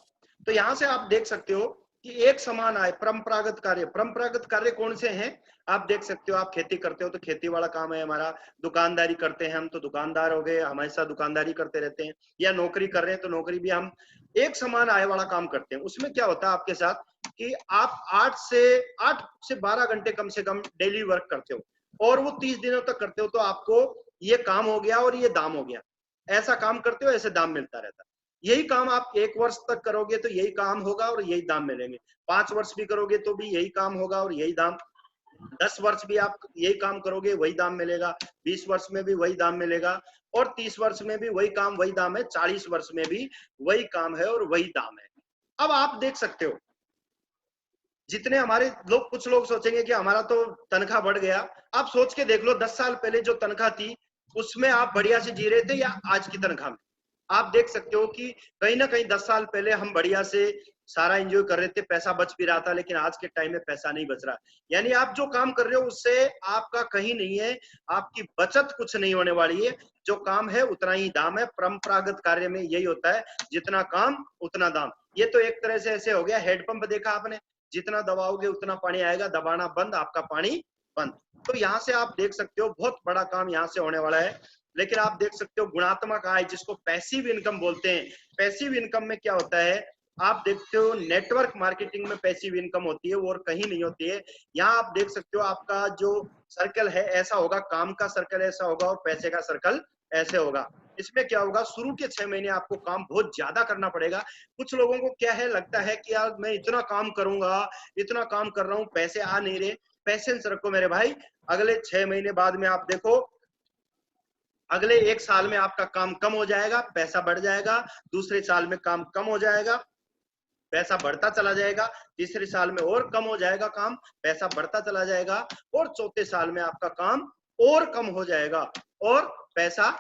तो यहाँ से आप देख सकते हो कि एक समान आय, परंपरागत कार्य। परंपरागत कार्य कौन से हैं? आप देख सकते हो, आप खेती करते हो तो खेती वाला काम है हमारा, दुकानदारी करते हैं हम तो दुकानदार हो गए, हमेशा दुकानदारी करते रहते हैं, या नौकरी कर रहे हैं तो नौकरी भी हम एक समान आय वाला काम करते हैं। उसमें क्या होता है आपके साथ कि आप 8 से 12 घंटे कम से कम डेली वर्क करते हो और वो 30 दिनों तक करते हो, तो आपको ये काम हो गया और ये दाम हो गया। ऐसा काम करते हो, ऐसे दाम मिलता रहता है। यही काम आप 1 वर्ष तक करोगे तो यही काम होगा और यही दाम मिलेंगे, 5 वर्ष भी करोगे तो भी यही काम होगा और यही दाम, 10 वर्ष भी आप यही काम करोगे वही दाम मिलेगा, 20 वर्ष में भी वही दाम मिलेगा और 30 वर्ष में भी वही काम वही दाम है, 40 वर्ष में भी वही काम है और वही दाम है। अब आप देख सकते हो, जितने हमारे लोग, कुछ लोग सोचेंगे कि हमारा तो तनख्वाह बढ़ गया। आप सोच के देख लो, 10 साल पहले जो तनख्वाह थी उसमें आप बढ़िया से जी रहे थे या आज की तनख्वाह में? आप देख सकते हो कि कहीं ना कहीं 10 साल पहले हम बढ़िया से सारा एंजॉय कर रहे थे, पैसा बच भी रहा था, लेकिन आज के टाइम में पैसा नहीं बच रहा। यानी आप जो काम कर रहे हो उससे आपका कहीं नहीं है, आपकी बचत कुछ नहीं होने वाली है। जो काम है उतना ही दाम है। परंपरागत कार्य में यही होता है, जितना काम उतना दाम। ये तो एक तरह से ऐसे हो गया, हेडपंप देखा आपने, जितना दबाओगे उतना पानी आएगा, दबाना बंद, आपका पानी बंद। तो यहाँ से आप देख सकते हो बहुत बड़ा काम यहाँ से होने वाला है। लेकिन आप देख सकते हो गुणात्मक आय, जिसको पैसिव इनकम बोलते हैं। पैसिव इनकम में क्या होता है, आप देखते हो नेटवर्क मार्केटिंग में पैसिव इनकम होती है, वो और कहीं नहीं होती है। यहाँ आप देख सकते हो आपका जो सर्कल है ऐसा होगा, काम का सर्कल ऐसा होगा और पैसे का सर्कल ऐसे होगा। इसमें क्या होगा, शुरू के 6 महीने आपको काम बहुत ज्यादा करना पड़ेगा। कुछ लोगों को क्या है, लगता है कि यार मैं इतना काम करूंगा, इतना काम कर रहा हूँ, पैसे आ नहीं रहे। पेशेंस रखो मेरे भाई, अगले 6 महीने बाद में आप देखो, अगले 1 साल में आपका काम कम हो जाएगा, पैसा बढ़ जाएगा। दूसरे साल में काम कम हो जाएगा, पैसा बढ़ता चला जाएगा। तीसरे साल में और कम हो जाएगा काम, पैसा बढ़ता चला जाएगा। और चौथे साल में आपका काम और कम हो जाएगा और पैसा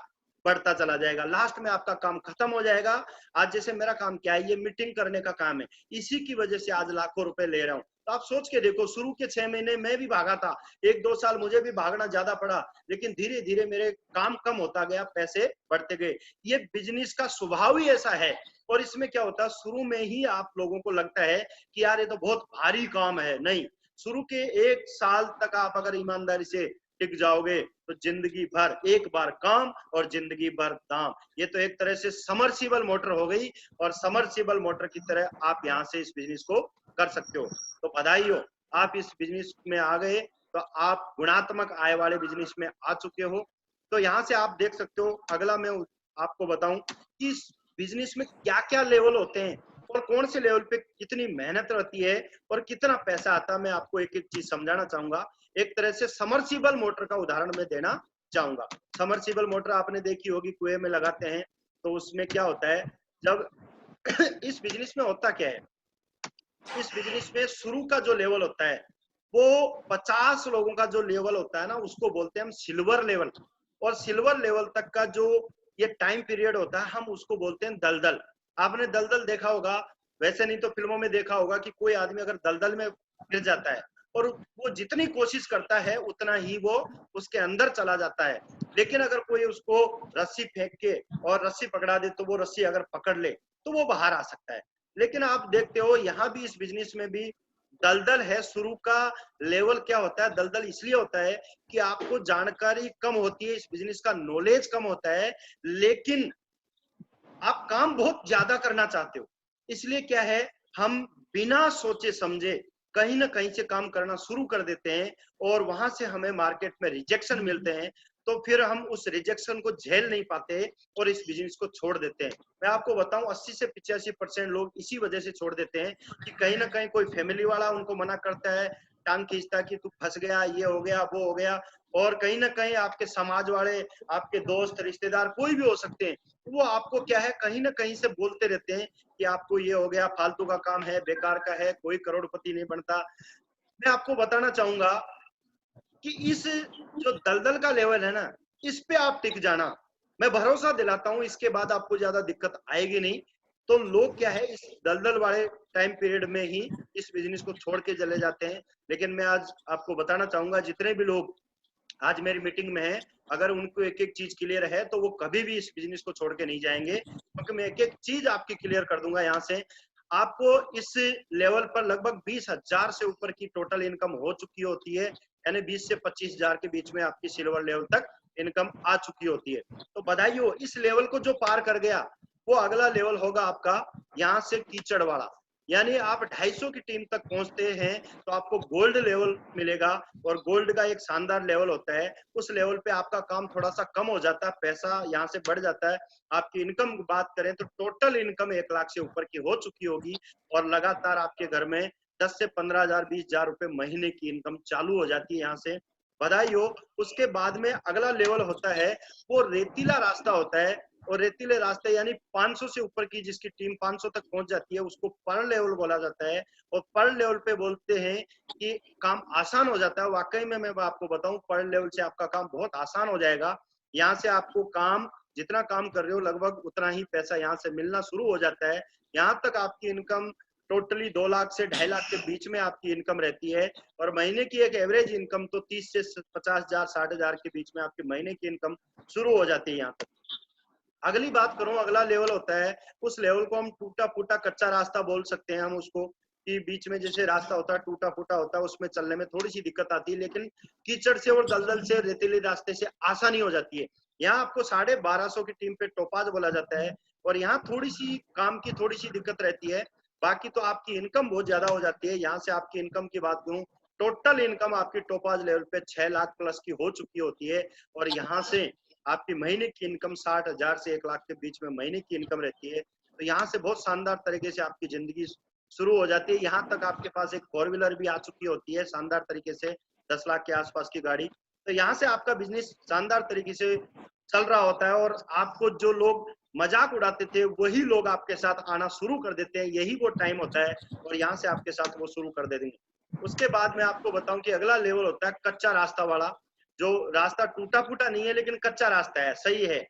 बढ़ता चला जाएगा। लास्ट में आपका काम खत्म हो जाएगा। आज जैसे मेरा काम क्या है, ये मीटिंग करने का काम है, इसी की वजह से आज लाखों रुपए ले रहा हूँ। तो आप सोच के देखो, शुरू के 6 महीने मैं भी भागा था, 1-2 साल मुझे भी भागना ज्यादा पड़ा, लेकिन धीरे धीरे मेरे काम कम होता गया, पैसे बढ़ते गए। ये बिजनेस का स्वभाव ही ऐसा है। और इसमें क्या होता है, शुरू में ही आप लोगों को लगता है कि यार ये तो बहुत भारी काम है। नहीं, शुरू के 1 साल तक आप अगर ईमानदारी से टिक जाओगे तो जिंदगी भर एक बार काम और जिंदगी भर दाम। ये तो एक तरह से समरसीबल मोटर हो गई, और समरसीबल मोटर की तरह आप यहाँ से इस बिजनेस को कर सकते हो। तो बधाई हो, आप इस बिजनेस में आ गए, तो आप गुणात्मक आय वाले बिजनेस में आ चुके हो। तो यहाँ से आप देख सकते हो। अगला मैं आपको बताऊं कि इस बिजनेस में क्या क्या लेवल होते हैं और कौन से लेवल पे कितनी मेहनत रहती है और कितना पैसा आता है। मैं आपको एक एक चीज समझाना चाहूंगा। एक तरह से समरसीबल मोटर का उदाहरण मैं देना चाहूंगा। समरसीबल मोटर आपने देखी होगी, कुएं में लगाते हैं, तो उसमें क्या होता है, जब इस बिजनेस में होता क्या है, इस बिजनेस में शुरू का जो लेवल होता है वो 50 लोगों का जो लेवल होता है ना, उसको बोलते हैं हम सिल्वर लेवल। और सिल्वर लेवल तक का जो ये टाइम पीरियड होता है, हम उसको बोलते हैं दलदल। आपने दलदल देखा होगा, वैसे नहीं तो फिल्मों में देखा होगा कि कोई आदमी अगर दलदल में गिर जाता है और वो जितनी कोशिश करता है उतना ही वो उसके अंदर चला जाता है। लेकिन अगर कोई उसको रस्सी फेंक के और रस्सी पकड़ा दे, तो वो रस्सी अगर पकड़ ले तो वो बाहर आ सकता है। लेकिन आप देखते हो यहाँ भी, इस बिजनेस में भी दलदल है, शुरू का लेवल क्या होता है, दलदल इसलिए होता है कि आपको जानकारी कम होती है, इस बिजनेस का नॉलेज कम होता है, लेकिन आप काम बहुत ज्यादा करना चाहते हो। इसलिए क्या है, हम बिना सोचे समझे कहीं ना कहीं से काम करना शुरू कर देते हैं और वहां से हमें मार्केट में रिजेक्शन मिलते हैं, तो फिर हम उस रिजेक्शन को झेल नहीं पाते और इस बिजनेस को छोड़ देते हैं। मैं आपको बताऊं 80 से 85% लोग इसी वजह से छोड़ देते हैं कि कहीं ना कहीं कोई फैमिली वाला उनको मना करता है, टांग खींचता है कि तू फंस गया, ये हो गया, वो हो गया, और कहीं ना कहीं आपके समाज वाले, आपके दोस्त, रिश्तेदार, कोई भी हो सकते हैं, वो आपको क्या है कहीं ना कहीं से बोलते रहते हैं कि आपको ये हो गया, फालतू का काम है, बेकार का है, कोई करोड़पति नहीं बनता। मैं आपको बताना चाहूंगा कि इस जो दलदल का लेवल है ना, इस पे आप टिक जाना, मैं भरोसा दिलाता हूं इसके बाद आपको ज्यादा दिक्कत आएगी नहीं। तो लोग क्या है, इस दलदल वाले टाइम पीरियड में ही इस बिजनेस को छोड़ के चले जाते हैं। लेकिन मैं आज आपको बताना चाहूंगा, जितने भी लोग आज मेरी मीटिंग में है, अगर उनको एक एक चीज क्लियर है तो वो कभी भी इस बिजनेस को छोड़ के नहीं जाएंगे, क्योंकि मैं एक एक चीज आपकी क्लियर कर दूंगा। यहाँ से आपको इस लेवल पर लगभग 20,000 से ऊपर की टोटल इनकम हो चुकी होती है, यानी 20 से 25,000 के बीच में आपकी सिल्वर लेवल तक इनकम आ चुकी होती है। तो बधाई हो, इस लेवल को जो पार कर गया वो अगला लेवल होगा आपका यहाँ से कीचड़ वाला, यानी आप 250 की टीम तक पहुंचते हैं तो आपको गोल्ड लेवल मिलेगा, और गोल्ड का एक शानदार लेवल होता है। उस लेवल पे आपका काम थोड़ा सा कम हो जाता है, पैसा यहाँ से बढ़ जाता है। आपकी इनकम की बात करें तो टोटल इनकम 1 लाख से ऊपर की हो चुकी होगी, और लगातार आपके घर में 10 से 15,000 20,000 रुपए महीने की इनकम चालू हो जाती है यहाँ से। बधाई हो। उसके बाद में अगला लेवल होता है वो रेतीला रास्ता होता है, और रेतीले रास्ते यानी 500 से ऊपर की जिसकी टीम 500 तक पहुंच जाती है उसको पर लेवल बोला जाता है। और पर लेवल पे बोलते हैं कि काम आसान हो जाता है। वाकई में मैं आपको बताऊं, पर लेवल से आपका काम बहुत आसान हो जाएगा। यहाँ से आपको काम, जितना काम कर रहे हो लगभग उतना ही पैसा यहाँ से मिलना शुरू हो जाता है। यहाँ तक आपकी इनकम टोटली 2 लाख से 2.5 लाख के बीच में आपकी इनकम रहती है, और महीने की एक एवरेज इनकम तो 30 से 50,000 60,000 के बीच में आपकी महीने की इनकम शुरू हो जाती है यहाँ तक। अगली बात करूं, अगला लेवल होता है, उस लेवल को हम टूटा फूटा कच्चा रास्ता बोल सकते हैं हम उसको, कि बीच में जैसे रास्ता होता है टूटा फूटा होता है, उसमें चलने में थोड़ी सी दिक्कत आती है, लेकिन कीचड़ से और दलदल से, रेतीले रास्ते से आसानी हो जाती है। यहाँ आपको 1250 की टीम पे टोपाज बोला जाता है, और यहाँ थोड़ी सी काम की थोड़ी सी दिक्कत रहती है, बाकी तो आपकी इनकम बहुत ज्यादा हो जाती है। यहाँ से आपकी इनकम की बात करूं, टोटल इनकम आपकी टोपाज लेवल पे 6 लाख प्लस की हो चुकी होती है, और यहाँ से आपकी महीने की इनकम 60,000 से 1 लाख के बीच में महीने की इनकम रहती है। तो यहाँ से बहुत शानदार तरीके से आपकी जिंदगी शुरू हो जाती है। यहाँ तक आपके पास एक 4 व्हीलर भी आ चुकी होती है शानदार तरीके से, 10 लाख के आसपास की गाड़ी। तो यहाँ से आपका बिजनेस शानदार तरीके से चल रहा होता है, और आपको जो लोग मजाक उड़ाते थे वही लोग आपके साथ आना शुरू कर देते हैं। यही वो टाइम होता है, और यहाँ से आपके साथ वो शुरू कर दे देंगे। उसके बाद मैं आपको बताऊं कि अगला लेवल होता है कच्चा रास्ता वाला, जो रास्ता टूटा फूटा नहीं है लेकिन कच्चा रास्ता है, सही है।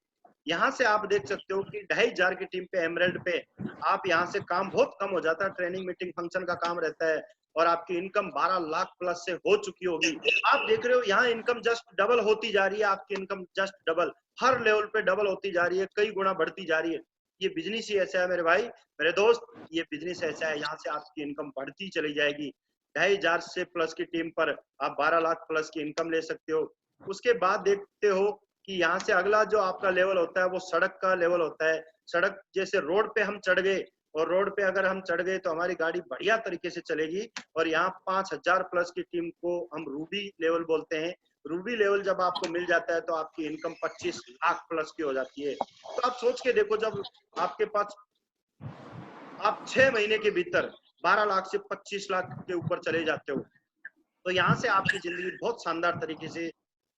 यहाँ से आप देख सकते हो कि 2,500 की टीम पे, एमरल्ड पे, आप यहाँ से काम बहुत कम हो जाता है, ट्रेनिंग मीटिंग फंक्शन का काम रहता है, और आपकी इनकम 12 लाख प्लस से हो चुकी होगी। आप देख रहे हो यहाँ इनकम जस्ट डबल होती जा रही है, आपकी इनकम जस्ट डबल, हर लेवल पे डबल होती जा रही है, कई गुना बढ़ती जा रही है। ये बिजनेस ही ऐसा है मेरे भाई, मेरे दोस्त, ये बिजनेस ऐसा है, यहाँ से आपकी इनकम बढ़ती चली जाएगी। 2,500 से प्लस की टीम पर आप 12 लाख प्लस की इनकम ले सकते हो। उसके बाद देखते हो कि यहाँ से अगला जो आपका लेवल होता है वो सड़क का लेवल होता है। सड़क जैसे रोड पे हम चढ़ गए, और रोड पे अगर हम चढ़ गए तो हमारी गाड़ी बढ़िया तरीके से चलेगी, और यहाँ 5,000 प्लस की टीम को हम रूबी लेवल बोलते हैं। रूबी लेवल जब आपको मिल जाता है तो आपकी इनकम 25 लाख प्लस की हो जाती है। तो आप सोच के देखो, जब आपके पास आप 6 महीने के भीतर 12 लाख से 25 लाख के ऊपर चले जाते हो, तो यहाँ से आपकी जिंदगी बहुत शानदार तरीके से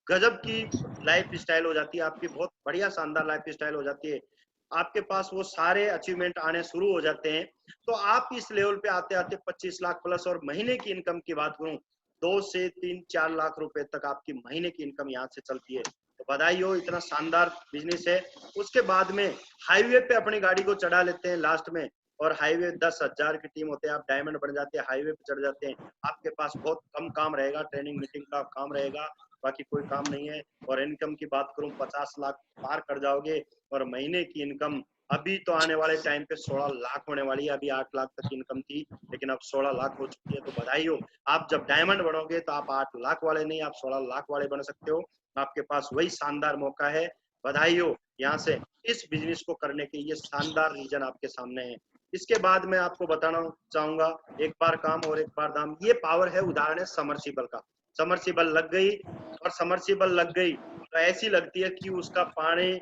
गजब की लाइफ स्टाइल हो जाती है, आपकी बहुत बढ़िया शानदार लाइफ स्टाइल हो जाती है। आपके पास वो सारे अचीवमेंट आने शुरू हो जाते हैं। तो आप इस लेवल पे आते आते 25 लाख प्लस, और महीने की इनकम की बात करूं 2 से 3-4 लाख रुपए तक आपकी महीने की इनकम यहाँ से चलती है। तो बधाई हो, इतना शानदार बिजनेस है। उसके बाद में हाईवे पे अपनी गाड़ी को चढ़ा लेते हैं लास्ट में, और हाईवे 10,000 की टीम होते हैं, आप डायमंड बन जाते हैं, हाईवे पे चढ़ जाते हैं। आपके पास बहुत कम काम रहेगा, ट्रेनिंग मीटिंग का काम रहेगा, बाकी कोई काम नहीं है। और इनकम की बात करूं 50 लाख पार कर जाओगे, और महीने की इनकम अभी तो आने वाले टाइम पे 16 लाख होने वाली है। अभी 8 लाख तक की इनकम थी, लेकिन अब 16 लाख हो चुकी है। तो बधाई हो, आप जब डायमंड बनोगे तो आप 8 लाख वाले नहीं, आप 16 लाख वाले बन सकते हो। आपके पास वही शानदार मौका है। बधाई हो यहाँ से इस बिजनेस को करने के, ये शानदार रीजन आपके सामने है। इसके बाद मैं आपको बताना चाहूंगा, एक बार काम और एक बार दाम। ये पावर है, उदाहरण है समरसीबल का। समरसीबल लग गई, और समरसीबल लग गई तो ऐसी लगती है कि उसका पानी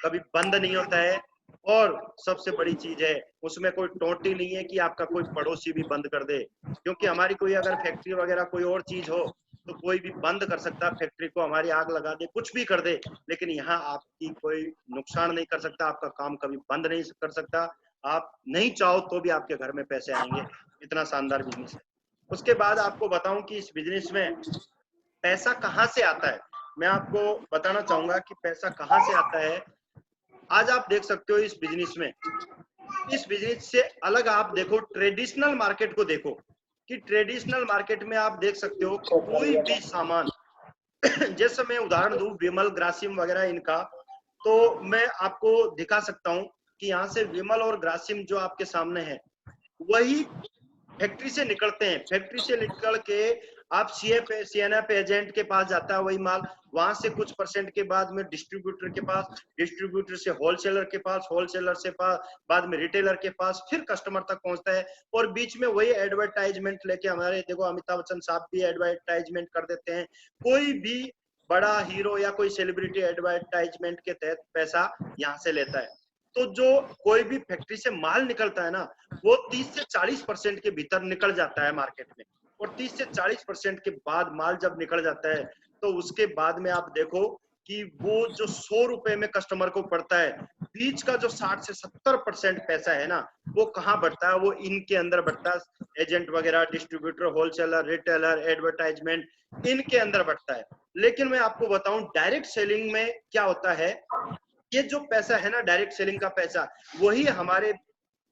कभी बंद नहीं होता है। और सबसे बड़ी चीज है, उसमें कोई टोटी नहीं है कि आपका कोई पड़ोसी भी बंद कर दे, क्योंकि हमारी कोई अगर फैक्ट्री वगैरह कोई और चीज हो तो कोई भी बंद कर सकता है फैक्ट्री को, हमारी आग लगा दे, कुछ भी कर दे, लेकिन यहाँ आपकी कोई नुकसान नहीं कर सकता, आपका काम कभी बंद नहीं कर सकता। आप नहीं चाहो तो भी आपके घर में पैसे आएंगे। इतना शानदार बिजनेस है। उसके बाद आपको बताऊं कि इस बिजनेस में पैसा कहाँ से आता है। मैं आपको बताना चाहूंगा कि पैसा कहाँ से आता है। आज आप देख सकते हो इस बिजनेस में, इस बिजनेस से अलग आप देखो ट्रेडिशनल मार्केट को देखो, कि ट्रेडिशनल मार्केट में आप देख सकते हो कोई भी सामान जैसे मैं उदाहरण दूं विमल ग्रासिम वगैरह इनका, तो मैं आपको दिखा सकता हूं कि यहाँ से विमल और ग्रासिम जो आपके सामने है वही फैक्ट्री से निकलते हैं। फैक्ट्री से निकल के आप सीएनएफ एजेंट के पास जाता है वही माल, वहां से कुछ परसेंट के बाद में डिस्ट्रीब्यूटर के पास, डिस्ट्रीब्यूटर से होलसेलर के पास, होलसेलर से बाद में रिटेलर के पास, फिर कस्टमर तक पहुंचता है। और बीच में वही एडवर्टाइजमेंट लेके, हमारे देखो अमिताभ बच्चन साहब भी एडवर्टाइजमेंट कर देते हैं। कोई भी बड़ा हीरो या कोई सेलिब्रिटी एडवर्टाइजमेंट के तहत पैसा यहाँ से लेता है। तो जो कोई भी फैक्ट्री से माल निकलता है ना, वो 30 से 40% के भीतर निकल जाता है मार्केट में। और 30 से 40% के बाद माल जब निकल जाता है, तो उसके बाद में आप देखो कि वो जो 100 रुपए में कस्टमर को पड़ता है, बीच का जो 60 से 70% पैसा है ना, वो कहाँ बढ़ता है, वो इनके अंदर बढ़ता है। एजेंट वगैरह, डिस्ट्रीब्यूटर, होलसेलर, रिटेलर, एडवर्टाइजमेंट, इनके अंदर बढ़ता है। लेकिन मैं आपको बताऊं डायरेक्ट सेलिंग में क्या होता है, ये जो पैसा है ना डायरेक्ट सेलिंग का पैसा, वही हमारे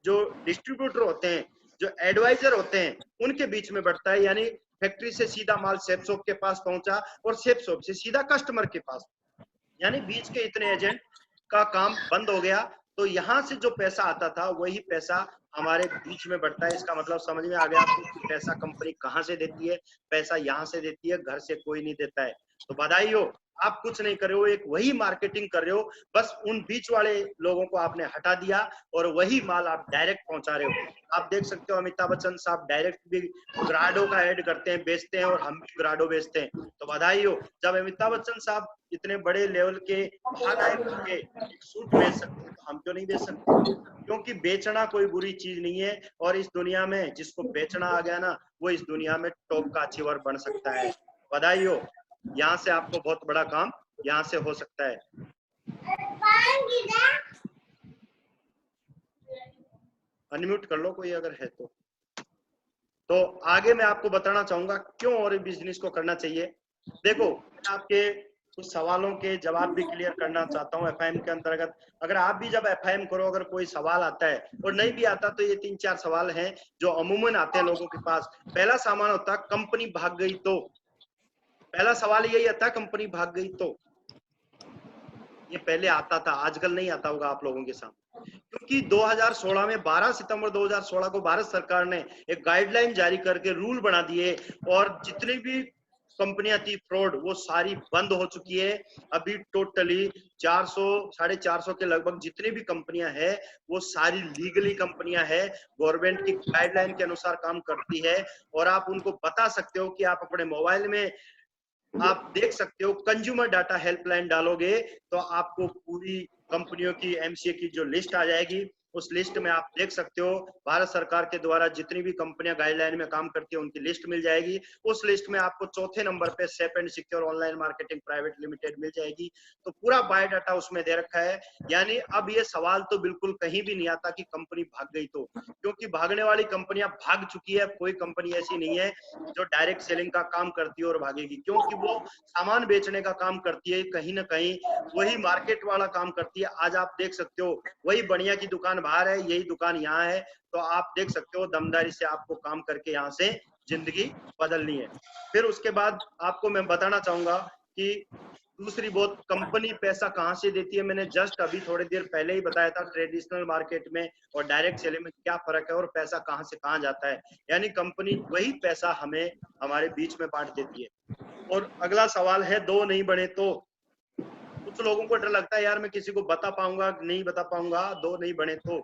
जो डिस्ट्रीब्यूटर होते हैं, जो एडवाइजर होते हैं, उनके बीच में बढ़ता है। यानी फैक्ट्री से सीधा माल सेफ शॉप के पास पहुंचा, और सेफ शॉप से सीधा कस्टमर के पास, यानी बीच के इतने एजेंट का काम बंद हो गया। तो यहाँ से जो पैसा आता था वही पैसा हमारे बीच में बढ़ता है। इसका मतलब समझ में आ गया आपको कि पैसा कंपनी कहाँ से देती है, पैसा यहाँ से देती है, घर से कोई नहीं देता है। तो बधाई हो, आप कुछ नहीं कर रहे हो, एक वही मार्केटिंग कर रहे हो, बस उन बीच वाले लोगों को आपने हटा दिया और वही माल आप डायरेक्ट पहुंचा रहे हो। आप देख सकते हो अमिताभ बच्चन साहब डायरेक्ट भी ग्राडो का ऐड करते हैं, बेचते हैं, और हम भी ग्राडो बेचते हैं। तो बधाई हो, जब अमिताभ बच्चन साहब इतने बड़े लेवल के महानायक होंगे एक सूट बेच सकते हैं, तो हम क्यों नहीं बेच सकते। क्योंकि बेचना कोई बुरी चीज नहीं है, और इस दुनिया में जिसको बेचना आ गया ना, वो इस दुनिया में टॉप का अचीवर बन सकता है। बधाई हो, यहाँ से आपको बहुत बड़ा काम यहाँ से हो सकता है। अनम्यूट कर लो कोई अगर है तो आगे मैं आपको बताना चाहूंगा क्यों और बिजनेस को करना चाहिए। देखो, आपके कुछ सवालों के जवाब भी क्लियर करना चाहता हूँ एफआईएम के अंतर्गत। अगर आप भी जब एफआईएम करो, अगर कोई सवाल आता है और नहीं भी आता, तो ये 3-4 सवाल हैं जो अमूमन आते हैं लोगों के पास। पहला सवाल होता है कंपनी भाग गई तो, पहला सवाल यही आता है कंपनी भाग गई तो। ये पहले आता था, आजकल नहीं आता होगा आप लोगों के सामने, क्योंकि 2016 में 12 सितंबर 2016 को भारत सरकार ने एक गाइडलाइन जारी करके रूल बना दिए, और जितनी भी कंपनियां थी फ्रॉड, वो सारी बंद हो चुकी है। अभी टोटली 400-450 के लगभग जितनी भी कंपनियां हैं, वो सारी लीगली कंपनियां हैं, गवर्नमेंट की गाइडलाइन के अनुसार काम करती है। और आप उनको बता सकते हो कि आप अपने मोबाइल में आप देख सकते हो, कंज्यूमर डाटा हेल्पलाइन डालोगे तो आपको पूरी कंपनियों की एमसीए की जो लिस्ट आ जाएगी। उस लिस्ट में आप देख सकते हो भारत सरकार के द्वारा जितनी भी कंपनियां गाइडलाइन में काम करती है उनकी लिस्ट मिल जाएगी। उस लिस्ट में आपको चौथे नंबर पे safe and secure online marketing private limited मिल जाएगी। तो पूरा बायोडाटा उसमें दे रखा है। यानी अब ये सवाल तो बिल्कुल कहीं भी नहीं आता कि कंपनी भाग गई तो, क्योंकि भागने वाली कंपनियां भाग चुकी है। कोई कंपनी ऐसी नहीं है जो डायरेक्ट सेलिंग का काम करती है और भागेगी, क्योंकि वो सामान बेचने का काम करती है, कहीं ना कहीं वही मार्केट वाला काम करती है। आज आप देख सकते हो वही बढ़िया की दुकान बाहर है, यही दुकान यहाँ है, तो आप देख सकते हो दमदारी से आपको काम करके यहाँ से जिंदगी बदलनी है। फिर उसके बाद आपको मैं बताना चाहूंगा कि दूसरी बहुत कंपनी पैसा कहाँ से देती है। मैंने जस्ट अभी थोड़ी देर पहले ही बताया था ट्रेडिशनल मार्केट में और डायरेक्ट सेलिंग में क्या फर्क है और पैसा कहाँ से कहाँ जाता है। यानी कंपनी वही पैसा हमें हमारे बीच में बांट देती है। और अगला सवाल है दो नहीं बने तो। कुछ लोगों को डर लगता है यार मैं किसी को बता पाऊंगा नहीं बता पाऊंगा, दो नहीं बने तो।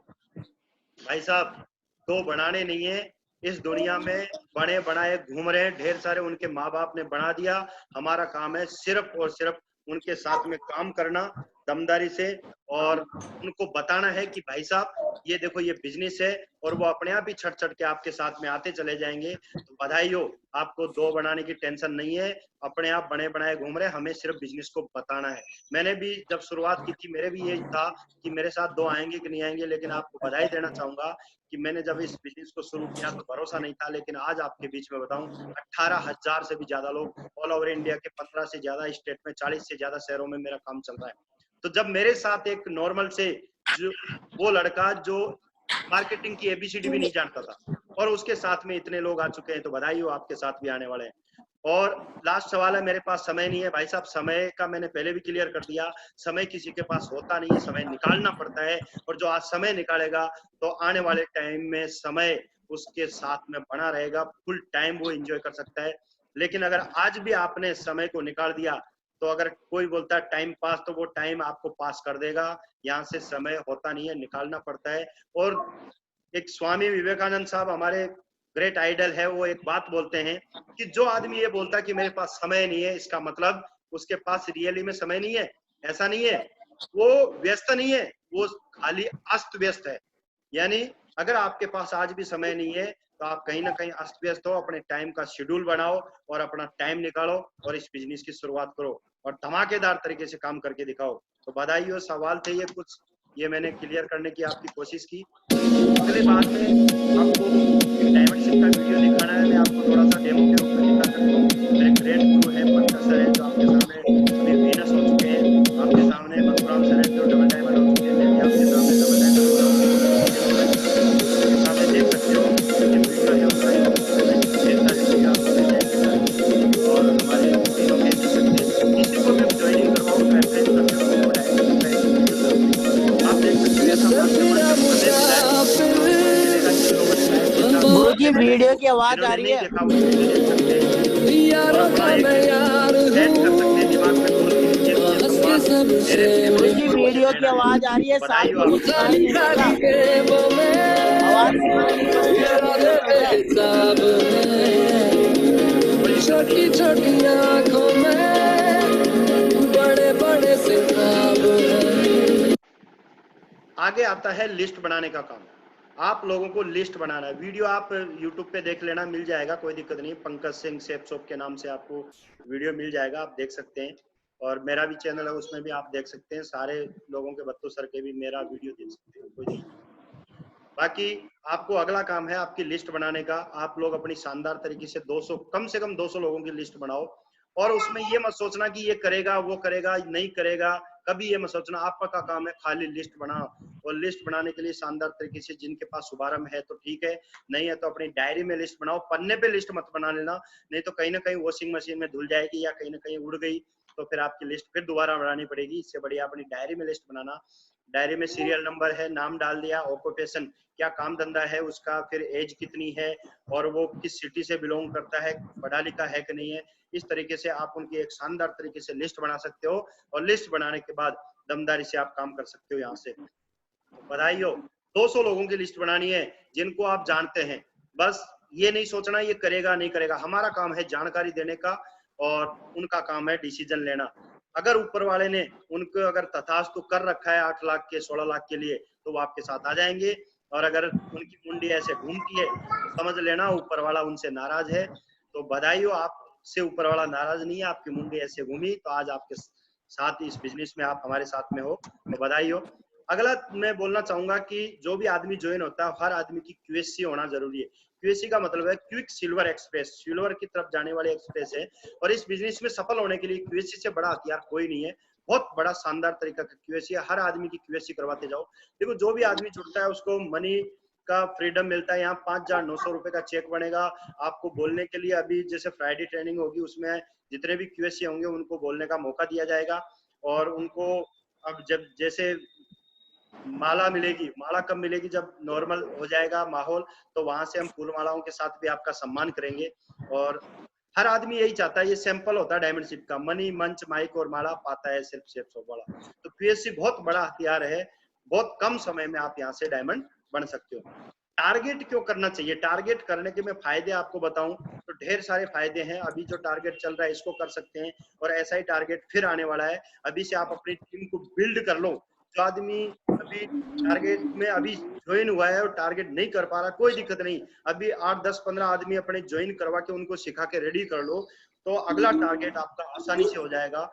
भाई साहब दो बनाने नहीं है। इस दुनिया में बने बनाए घूम रहे हैं ढेर सारे, उनके माँ बाप ने बना दिया। हमारा काम है सिर्फ और सिर्फ उनके साथ में काम करना दमदारी से और उनको बताना है कि भाई साहब ये देखो ये बिजनेस है, और वो अपने आप ही छट छट के आपके साथ में आते चले जाएंगे। तो बधाई हो, आपको दो बनाने की टेंशन नहीं है, अपने आप बने बनाए घूम रहे, हमें सिर्फ बिजनेस को बताना है। मैंने भी जब शुरुआत की थी मेरे भी यही था कि मेरे साथ दो आएंगे कि नहीं आएंगे, लेकिन आपको बधाई देना चाहूंगा कि मैंने जब इस बिजनेस को शुरू किया तो भरोसा नहीं था, लेकिन आज आपके बीच में बताऊं 18,000 से भी ज्यादा लोग ऑल ओवर इंडिया के 15 से ज्यादा स्टेट में 40 से ज्यादा शहरों में मेरा काम चल रहा है। तो जब मेरे साथ एक नॉर्मल से जो वो लड़का जो मार्केटिंग की एबीसीडी भी नहीं जानता था और उसके साथ में इतने लोग आ चुके हैं, तो बधाई हो, आपके साथ भी आने वाले हैं। और लास्ट सवाल है, मेरे पास समय नहीं है भाई साहब, समय का मैंने पहले भी क्लियर कर दिया, समय किसी के पास होता नहीं है, समय निकालना पड़ता है। और जो आज समय निकालेगा तो आने वाले टाइम में समय उसके साथ में बना रहेगा, फुल टाइम वो एंजॉय कर सकता है। लेकिन अगर आज भी आपने समय को निकाल दिया तो अगर कोई बोलता है टाइम पास, तो वो टाइम आपको पास कर देगा। यहाँ से समय होता नहीं है, निकालना पड़ता है। और एक स्वामी विवेकानंद साहब हमारे ग्रेट आइडल है, वो एक बात बोलते हैं कि जो आदमी ये बोलता है कि मेरे पास समय नहीं है, इसका मतलब उसके पास रियली में समय नहीं है। ऐसा नहीं है, वो व्यस्त नहीं है, वो खाली अस्त व्यस्त है। यानी अगर आपके पास आज भी समय नहीं है तो आप कहीं ना कहीं अस्त व्यस्त हो। अपने टाइम का शेड्यूल बनाओ और अपना टाइम निकालो और इस बिजनेस की शुरुआत करो और धमाकेदार तरीके से काम करके दिखाओ। तो बधाई हो, सवाल थे ये कुछ, ये मैंने क्लियर करने की आपकी कोशिश की। अगले बाद में आपको एक डायमंड शिप का वीडियो दिखाना है, मैं आपको थोड़ा सा डेमो के रूप में दिखा सकता हूँ। मेरे ग्रेट गुरु है पंकज सर है जो आपके सामने अभी वीनस हो चुके हैं, आपके सामने मंगुराम सर है जो डबल डायमंड हो चुके हैं, मैं भी आपके सामने डबल डायमंड हो रहा हूँ। आपके सामने देख सकते हो ये वीडियो है उसका यूट्यूब पे, ढेर सारी चीजें आपको मिल जाएंगी सर। और हमारे तीनों के देख सकते हैं, किसी को भी ज्वाइनिंग करवाओ तो एफआईएम का सिर्फ लोगो डायरेक्ट दिखता है इस वीडियो के ऊपर। आप देख सकते हो ऐसा मास्टरमाइंड जब हमें मिला है तो आपको मिलेगा जिन लोगों ने लाइव देखा वो गुरुजी पहले देख वीडियो लो, की आवाज आ जिन्होंने रही नहीं है? देखा वो फिर से देख सकते हैं। और अपना एक सेट कर सकते हैं दिमाग में गोल की ये संवाद मेरे प्रिय गुरुजी प्रेक्षकों से वीडियो की कहना है। आवाज आ रही है, तो साफ बधाई हो, कुछ आपके साथ सुनाई में नहीं दे रहा, आवाज सुनाई नहीं पड़ रही है, क्लियर कर रहा बोलिए सर, छोटी छोटी आंखों में बड़े बड़े से ख्वाब हैं। आगे आता है लिस्ट बनाने का काम। आप लोगों को लिस्ट बनाना है। वीडियो आप YouTube पे देख लेना, मिल जाएगा, कोई दिक्कत नहीं। पंकज सिंह सेफ शॉप के नाम से आपको वीडियो मिल जाएगा, आप देख सकते हैं। और मेरा भी चैनल है उसमें भी आप देख सकते हैं, सारे लोगों के बत्तों सर के भी मेरा वीडियो देख सकते हैं, कोई दिक्कत नहीं। बाकी आपको अगला काम है आपकी लिस्ट बनाने का। आप लोग अपनी शानदार तरीके से 200 कम से कम 200 लोगों की लिस्ट बनाओ। और उसमें ये मत सोचना कि ये करेगा वो करेगा नहीं करेगा, कभी ये मत सोचना। आपका काम है खाली लिस्ट बनाओ। और लिस्ट बनाने के लिए शानदार तरीके से जिनके पास शुभारंभ है तो ठीक है, नहीं है तो अपनी डायरी में लिस्ट बनाओ। पन्ने पे लिस्ट मत बना लेना, नहीं तो कहीं ना कहीं वॉशिंग मशीन में धुल जाएगी या कहीं ना कहीं उड़ गई तो फिर आपकी लिस्ट फिर दोबारा बनानी पड़ेगी। इससे बढ़िया अपनी डायरी में लिस्ट बनाना। डायरी में सीरियल नंबर है, नाम डाल दिया, ऑक्यूपेशन क्या काम धंधा है उसका, फिर एज कितनी है और वो किस सिटी से बिलोंग करता है, पढ़ा लिखा है कि नहीं है। इस तरीके से आप उनकी एक शानदार तरीके से लिस्ट बना सकते हो और लिस्ट बनाने के बाद दमदारी से आप काम कर सकते हो यहाँ से। तो बधाई हो, 200 लोगों की लिस्ट बनानी है जिनको आप जानते हैं। बस ये नहीं सोचना ये करेगा नहीं करेगा, हमारा काम है जानकारी देने का और उनका काम है डिसीजन लेना। अगर ऊपर वाले ने उनको अगर तथास्तु कर रखा है 8 लाख के 16 लाख के लिए तो वो आपके साथ आ जाएंगे। और अगर उनकी मुंडी ऐसे घूमती है तो समझ लेना ऊपर वाला उनसे नाराज है। तो बधाई हो, आपसे ऊपर वाला नाराज नहीं है, आपकी मुंडी ऐसे घूमी तो आज आपके साथ इस बिजनेस में आप हमारे साथ में हो, तो बधाई हो। अगला मैं बोलना चाहूंगा कि जो भी आदमी ज्वाइन होता है हर आदमी की क्यूएससी होना जरूरी है। क्यूएससी का मतलब है क्विक सिल्वर एक्सप्रेस, सिल्वर की तरफ जाने वाली एक्सप्रेस है। और इस बिजनेस में सफल होने के लिए क्यूएससी से बड़ा हथियार कोई नहीं है। बहुत बड़ा शानदार तरीका का क्यूएससी है, हर आदमी की क्यूएससी करवाते जाओ। देखो जो भी आदमी जुड़ता है उसको मनी का फ्रीडम मिलता है। यहाँ 5,900 रुपए का चेक बनेगा आपको बोलने के लिए। अभी जैसे फ्राइडे ट्रेनिंग होगी उसमें जितने भी QSC होंगे उनको बोलने का मौका दिया जाएगा। और उनको अब जब जैसे माला मिलेगी, माला कब मिलेगी, जब नॉर्मल हो जाएगा माहौल, तो वहां से हम फूल मालाओं के साथ भी आपका सम्मान करेंगे। और हर आदमी यही चाहता है, ये सैंपल होता है डायमंडशिप का, मनी मंच माइक और माला पाता है सिर्फ शेप शॉप वाला। तो QSC बहुत बड़ा हथियार है, बहुत कम समय में आप यहाँ से डायमंड बन सकते हो। टारगेट क्यों करना चाहिए? टारगेट करने के मैं फायदे आपको बताऊं तो ढेर सारे फायदे हैं। अभी जो टारगेट चल रहा है इसको कर सकते हैं, और ऐसा ही टारगेट फिर आने वाला है। अभी से आप अपनी टीम को बिल्ड कर लो। जो आदमी अभी टारगेट में अभी ज्वाइन हुआ है और टारगेट नहीं कर पा रहा, कोई दिक्कत नहीं, अभी 8, 10, 15 आदमी अपने ज्वाइन करवा के उनको सिखा के रेडी कर लो, तो अगला टारगेट आपका आसानी से हो जाएगा।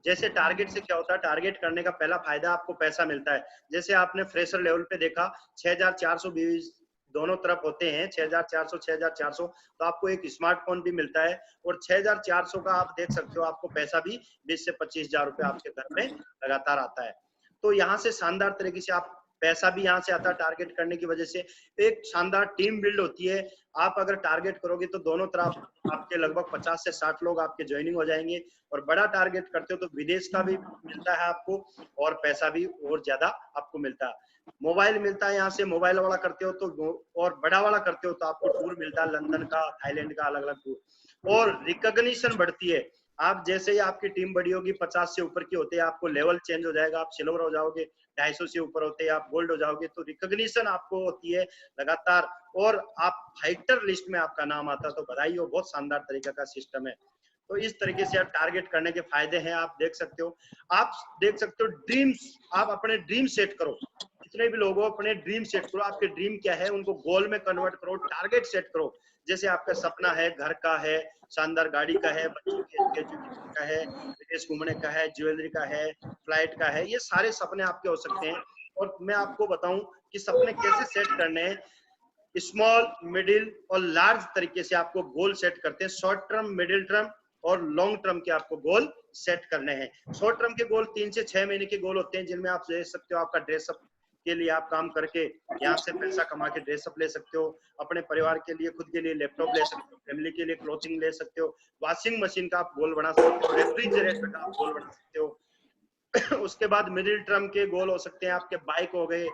जैसे टारगेट से क्या होता है, टारगेट करने का पहला फायदा आपको पैसा मिलता है। जैसे आपने फ्रेशर लेवल पे देखा 6,420 दोनों तरफ होते हैं, 6,400 6,400, तो आपको एक स्मार्टफोन भी मिलता है। और 6,400 का आप देख सकते हो आपको पैसा भी 20 से 25,000 रुपए आपके घर में लगातार आता है। तो यहाँ से शानदार तरीके से आप पैसा भी यहाँ से आता है टारगेट करने की वजह से। एक शानदार टीम बिल्ड होती है। आप अगर टारगेट करोगे तो दोनों तरफ आपके लगभग 50 से 60 लोग आपके ज्वाइनिंग हो जाएंगे। और बड़ा टारगेट करते हो तो विदेश का भी मिलता है आपको, और पैसा भी और ज्यादा आपको मिलता है। मोबाइल मिलता है यहाँ से, मोबाइल वाला करते हो तो, और बड़ा वाला करते हो तो आपको टूर मिलता है, लंदन का, थाईलैंड का, अलग अलग टूर। और रिकॉग्निशन बढ़ती है। आप जैसे ही आपकी टीम बड़ी होगी, 50 से ऊपर की होते हैं, आपको लेवल चेंज हो जाएगा, आप सिल्वर हो जाओगे, 250 से ऊपर होते हैं आप गोल्ड हो जाओगे, तो रिकॉग्निशन आपको होती है लगातार। और आप फाइटर लिस्ट में आपका नाम आता है, तो बधाई हो, बहुत शानदार तरीके का सिस्टम है। तो इस तरीके से आप टारगेट करने के फायदे हैं, आप देख सकते हो। आप देख सकते हो ड्रीम्स, आप अपने ड्रीम सेट करो। जितने भी लोग हो अपने ड्रीम सेट करो। आपके ड्रीम क्या है उनको गोल में कन्वर्ट करो, टारगेट सेट करो। जैसे आपका सपना है घर का है, शानदार गाड़ी का है, बच्चों के एजुकेशन का है, विदेश घूमने का है, ज्वेलरी का है, फ्लाइट का है, ये सारे सपने आपके हो सकते हैं। और मैं आपको बताऊं कि सपने कैसे सेट करने हैं। स्मॉल, मिडिल और लार्ज तरीके से आपको गोल सेट करते हैं। शॉर्ट टर्म, मिडिल टर्म और लॉन्ग टर्म के आपको गोल सेट करने हैं। शॉर्ट टर्म के गोल 3 से 6 महीने के गोल होते हैं, जिनमें आप ले सकते हो आपका ड्रेसअप के लिए आप काम करके यहाँ से पैसा कमा के ड्रेसअप ले सकते हो। अपने परिवार के लिए, खुद के लिए लैपटॉप ले सकते हो, फैमिली के लिए क्लोथिंग ले सकते हो, वॉशिंग मशीन का आप गोल बना सकते हो, रेफ्रिजरेटर का आप गोल बना सकते हो। उसके बाद मिडिल टर्म के गोल हो सकते हैं आपके बाइक हो गए।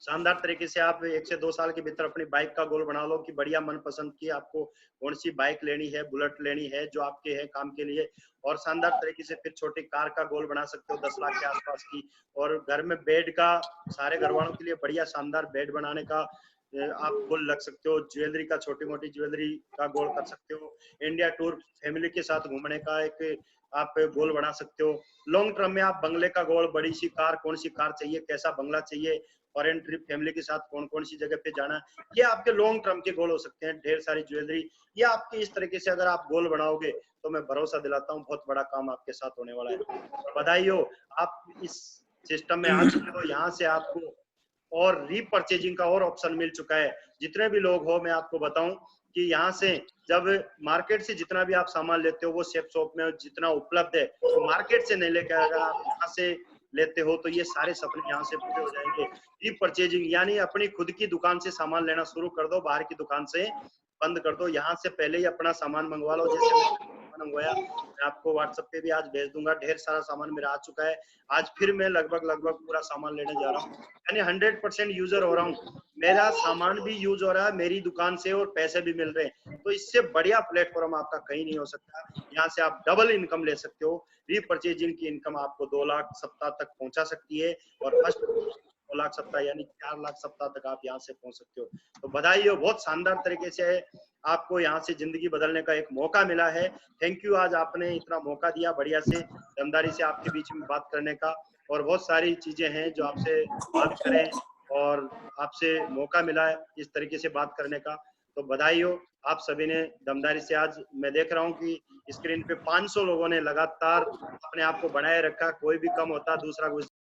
शानदार तरीके से आप 1 से 2 साल के भीतर अपनी बाइक का गोल बना लो कि बढ़िया मनपसंद की आपको कौन सी बाइक लेनी है, बुलेट लेनी है जो आपके है काम के लिए। और शानदार तरीके से फिर छोटी कार का गोल बना सकते हो 10 लाख के आसपास की। और घर में बेड का, सारे घर वालों के लिए बढ़िया शानदार बेड बनाने का आप गोल लग सकते हो। ज्वेलरी का, छोटी मोटी ज्वेलरी का गोल कर सकते हो। इंडिया टूर फैमिली के साथ घूमने का एक आप गोल बना सकते हो। लॉन्ग टर्म में आप बंगले का गोल, बड़ी सी कार, कौन सी कार चाहिए, कैसा बंगला चाहिए, फॉरेन ट्रिप फैमिली के साथ कौन कौन सी जगह पे जाना, ये आपके लॉन्ग टर्म के गोल हो सकते हैं। ढेर सारी ज्वेलरी, ये आपके इस तरीके से अगर आप गोल बनाओगे तो मैं भरोसा दिलाता हूँ बहुत बड़ा काम आपके साथ होने वाला है। और बधाई हो, आप इस सिस्टम में आ चुके हो। यहाँ से आपको और रीपरचेजिंग का और ऑप्शन मिल चुका है। जितने भी लोग हो मैं आपको बताऊं कि यहाँ से जब मार्केट से जितना भी आप सामान लेते हो वो शेप शॉप में जितना उपलब्ध है तो मार्केट से नहीं लेकर अगर आप यहाँ से लेते हो तो ये सारे सपने यहाँ से पूरे हो जाएंगे। रीपरचेजिंग यानी अपनी खुद की दुकान से सामान लेना शुरू कर दो, बाहर की दुकान से बंद कर दो। यहाँ से पहले ही अपना सामान मंगवा लो। जैसे मंगवाया, मैं आपको व्हाट्सएप पे भी आज भेज दूंगा। ढेर सारा सामान मेरा आ चुका है। आज फिर मैं लगभग पूरा सामान लेने जा रहा हूँ, यानी 100% यूजर हो रहा हूँ। मेरा सामान भी यूज हो रहा है मेरी दुकान से और पैसे भी मिल रहे हैं। तो इससे बढ़िया प्लेटफॉर्म आपका कहीं नहीं हो सकता। यहाँ से आप डबल इनकम ले सकते हो। रीपरचेजिंग की इनकम आपको 2 लाख सप्ताह तक पहुंचा सकती है, और फर्स्ट 2 लाख सप्ताह यानी 4 लाख सप्ताह तक आप यहाँ से पहुंच सकते हो। तो बधाई हो, बहुत शानदार तरीके से आपको यहाँ से जिंदगी बदलने का एक मौका मिला है। थैंक यू, आज आपने इतना मौका दिया बढ़िया से ईमानदारी से आपके बीच में बात करने का। और बहुत सारी चीजें हैं जो आपसे बात करें और आपसे मौका मिला है इस तरीके से बात करने का। तो बधाई हो, आप सभी ने दमदारी से, आज मैं देख रहा हूँ कि स्क्रीन पे 500 लोगों ने लगातार अपने आप को बनाए रखा। कोई भी कम होता दूसरा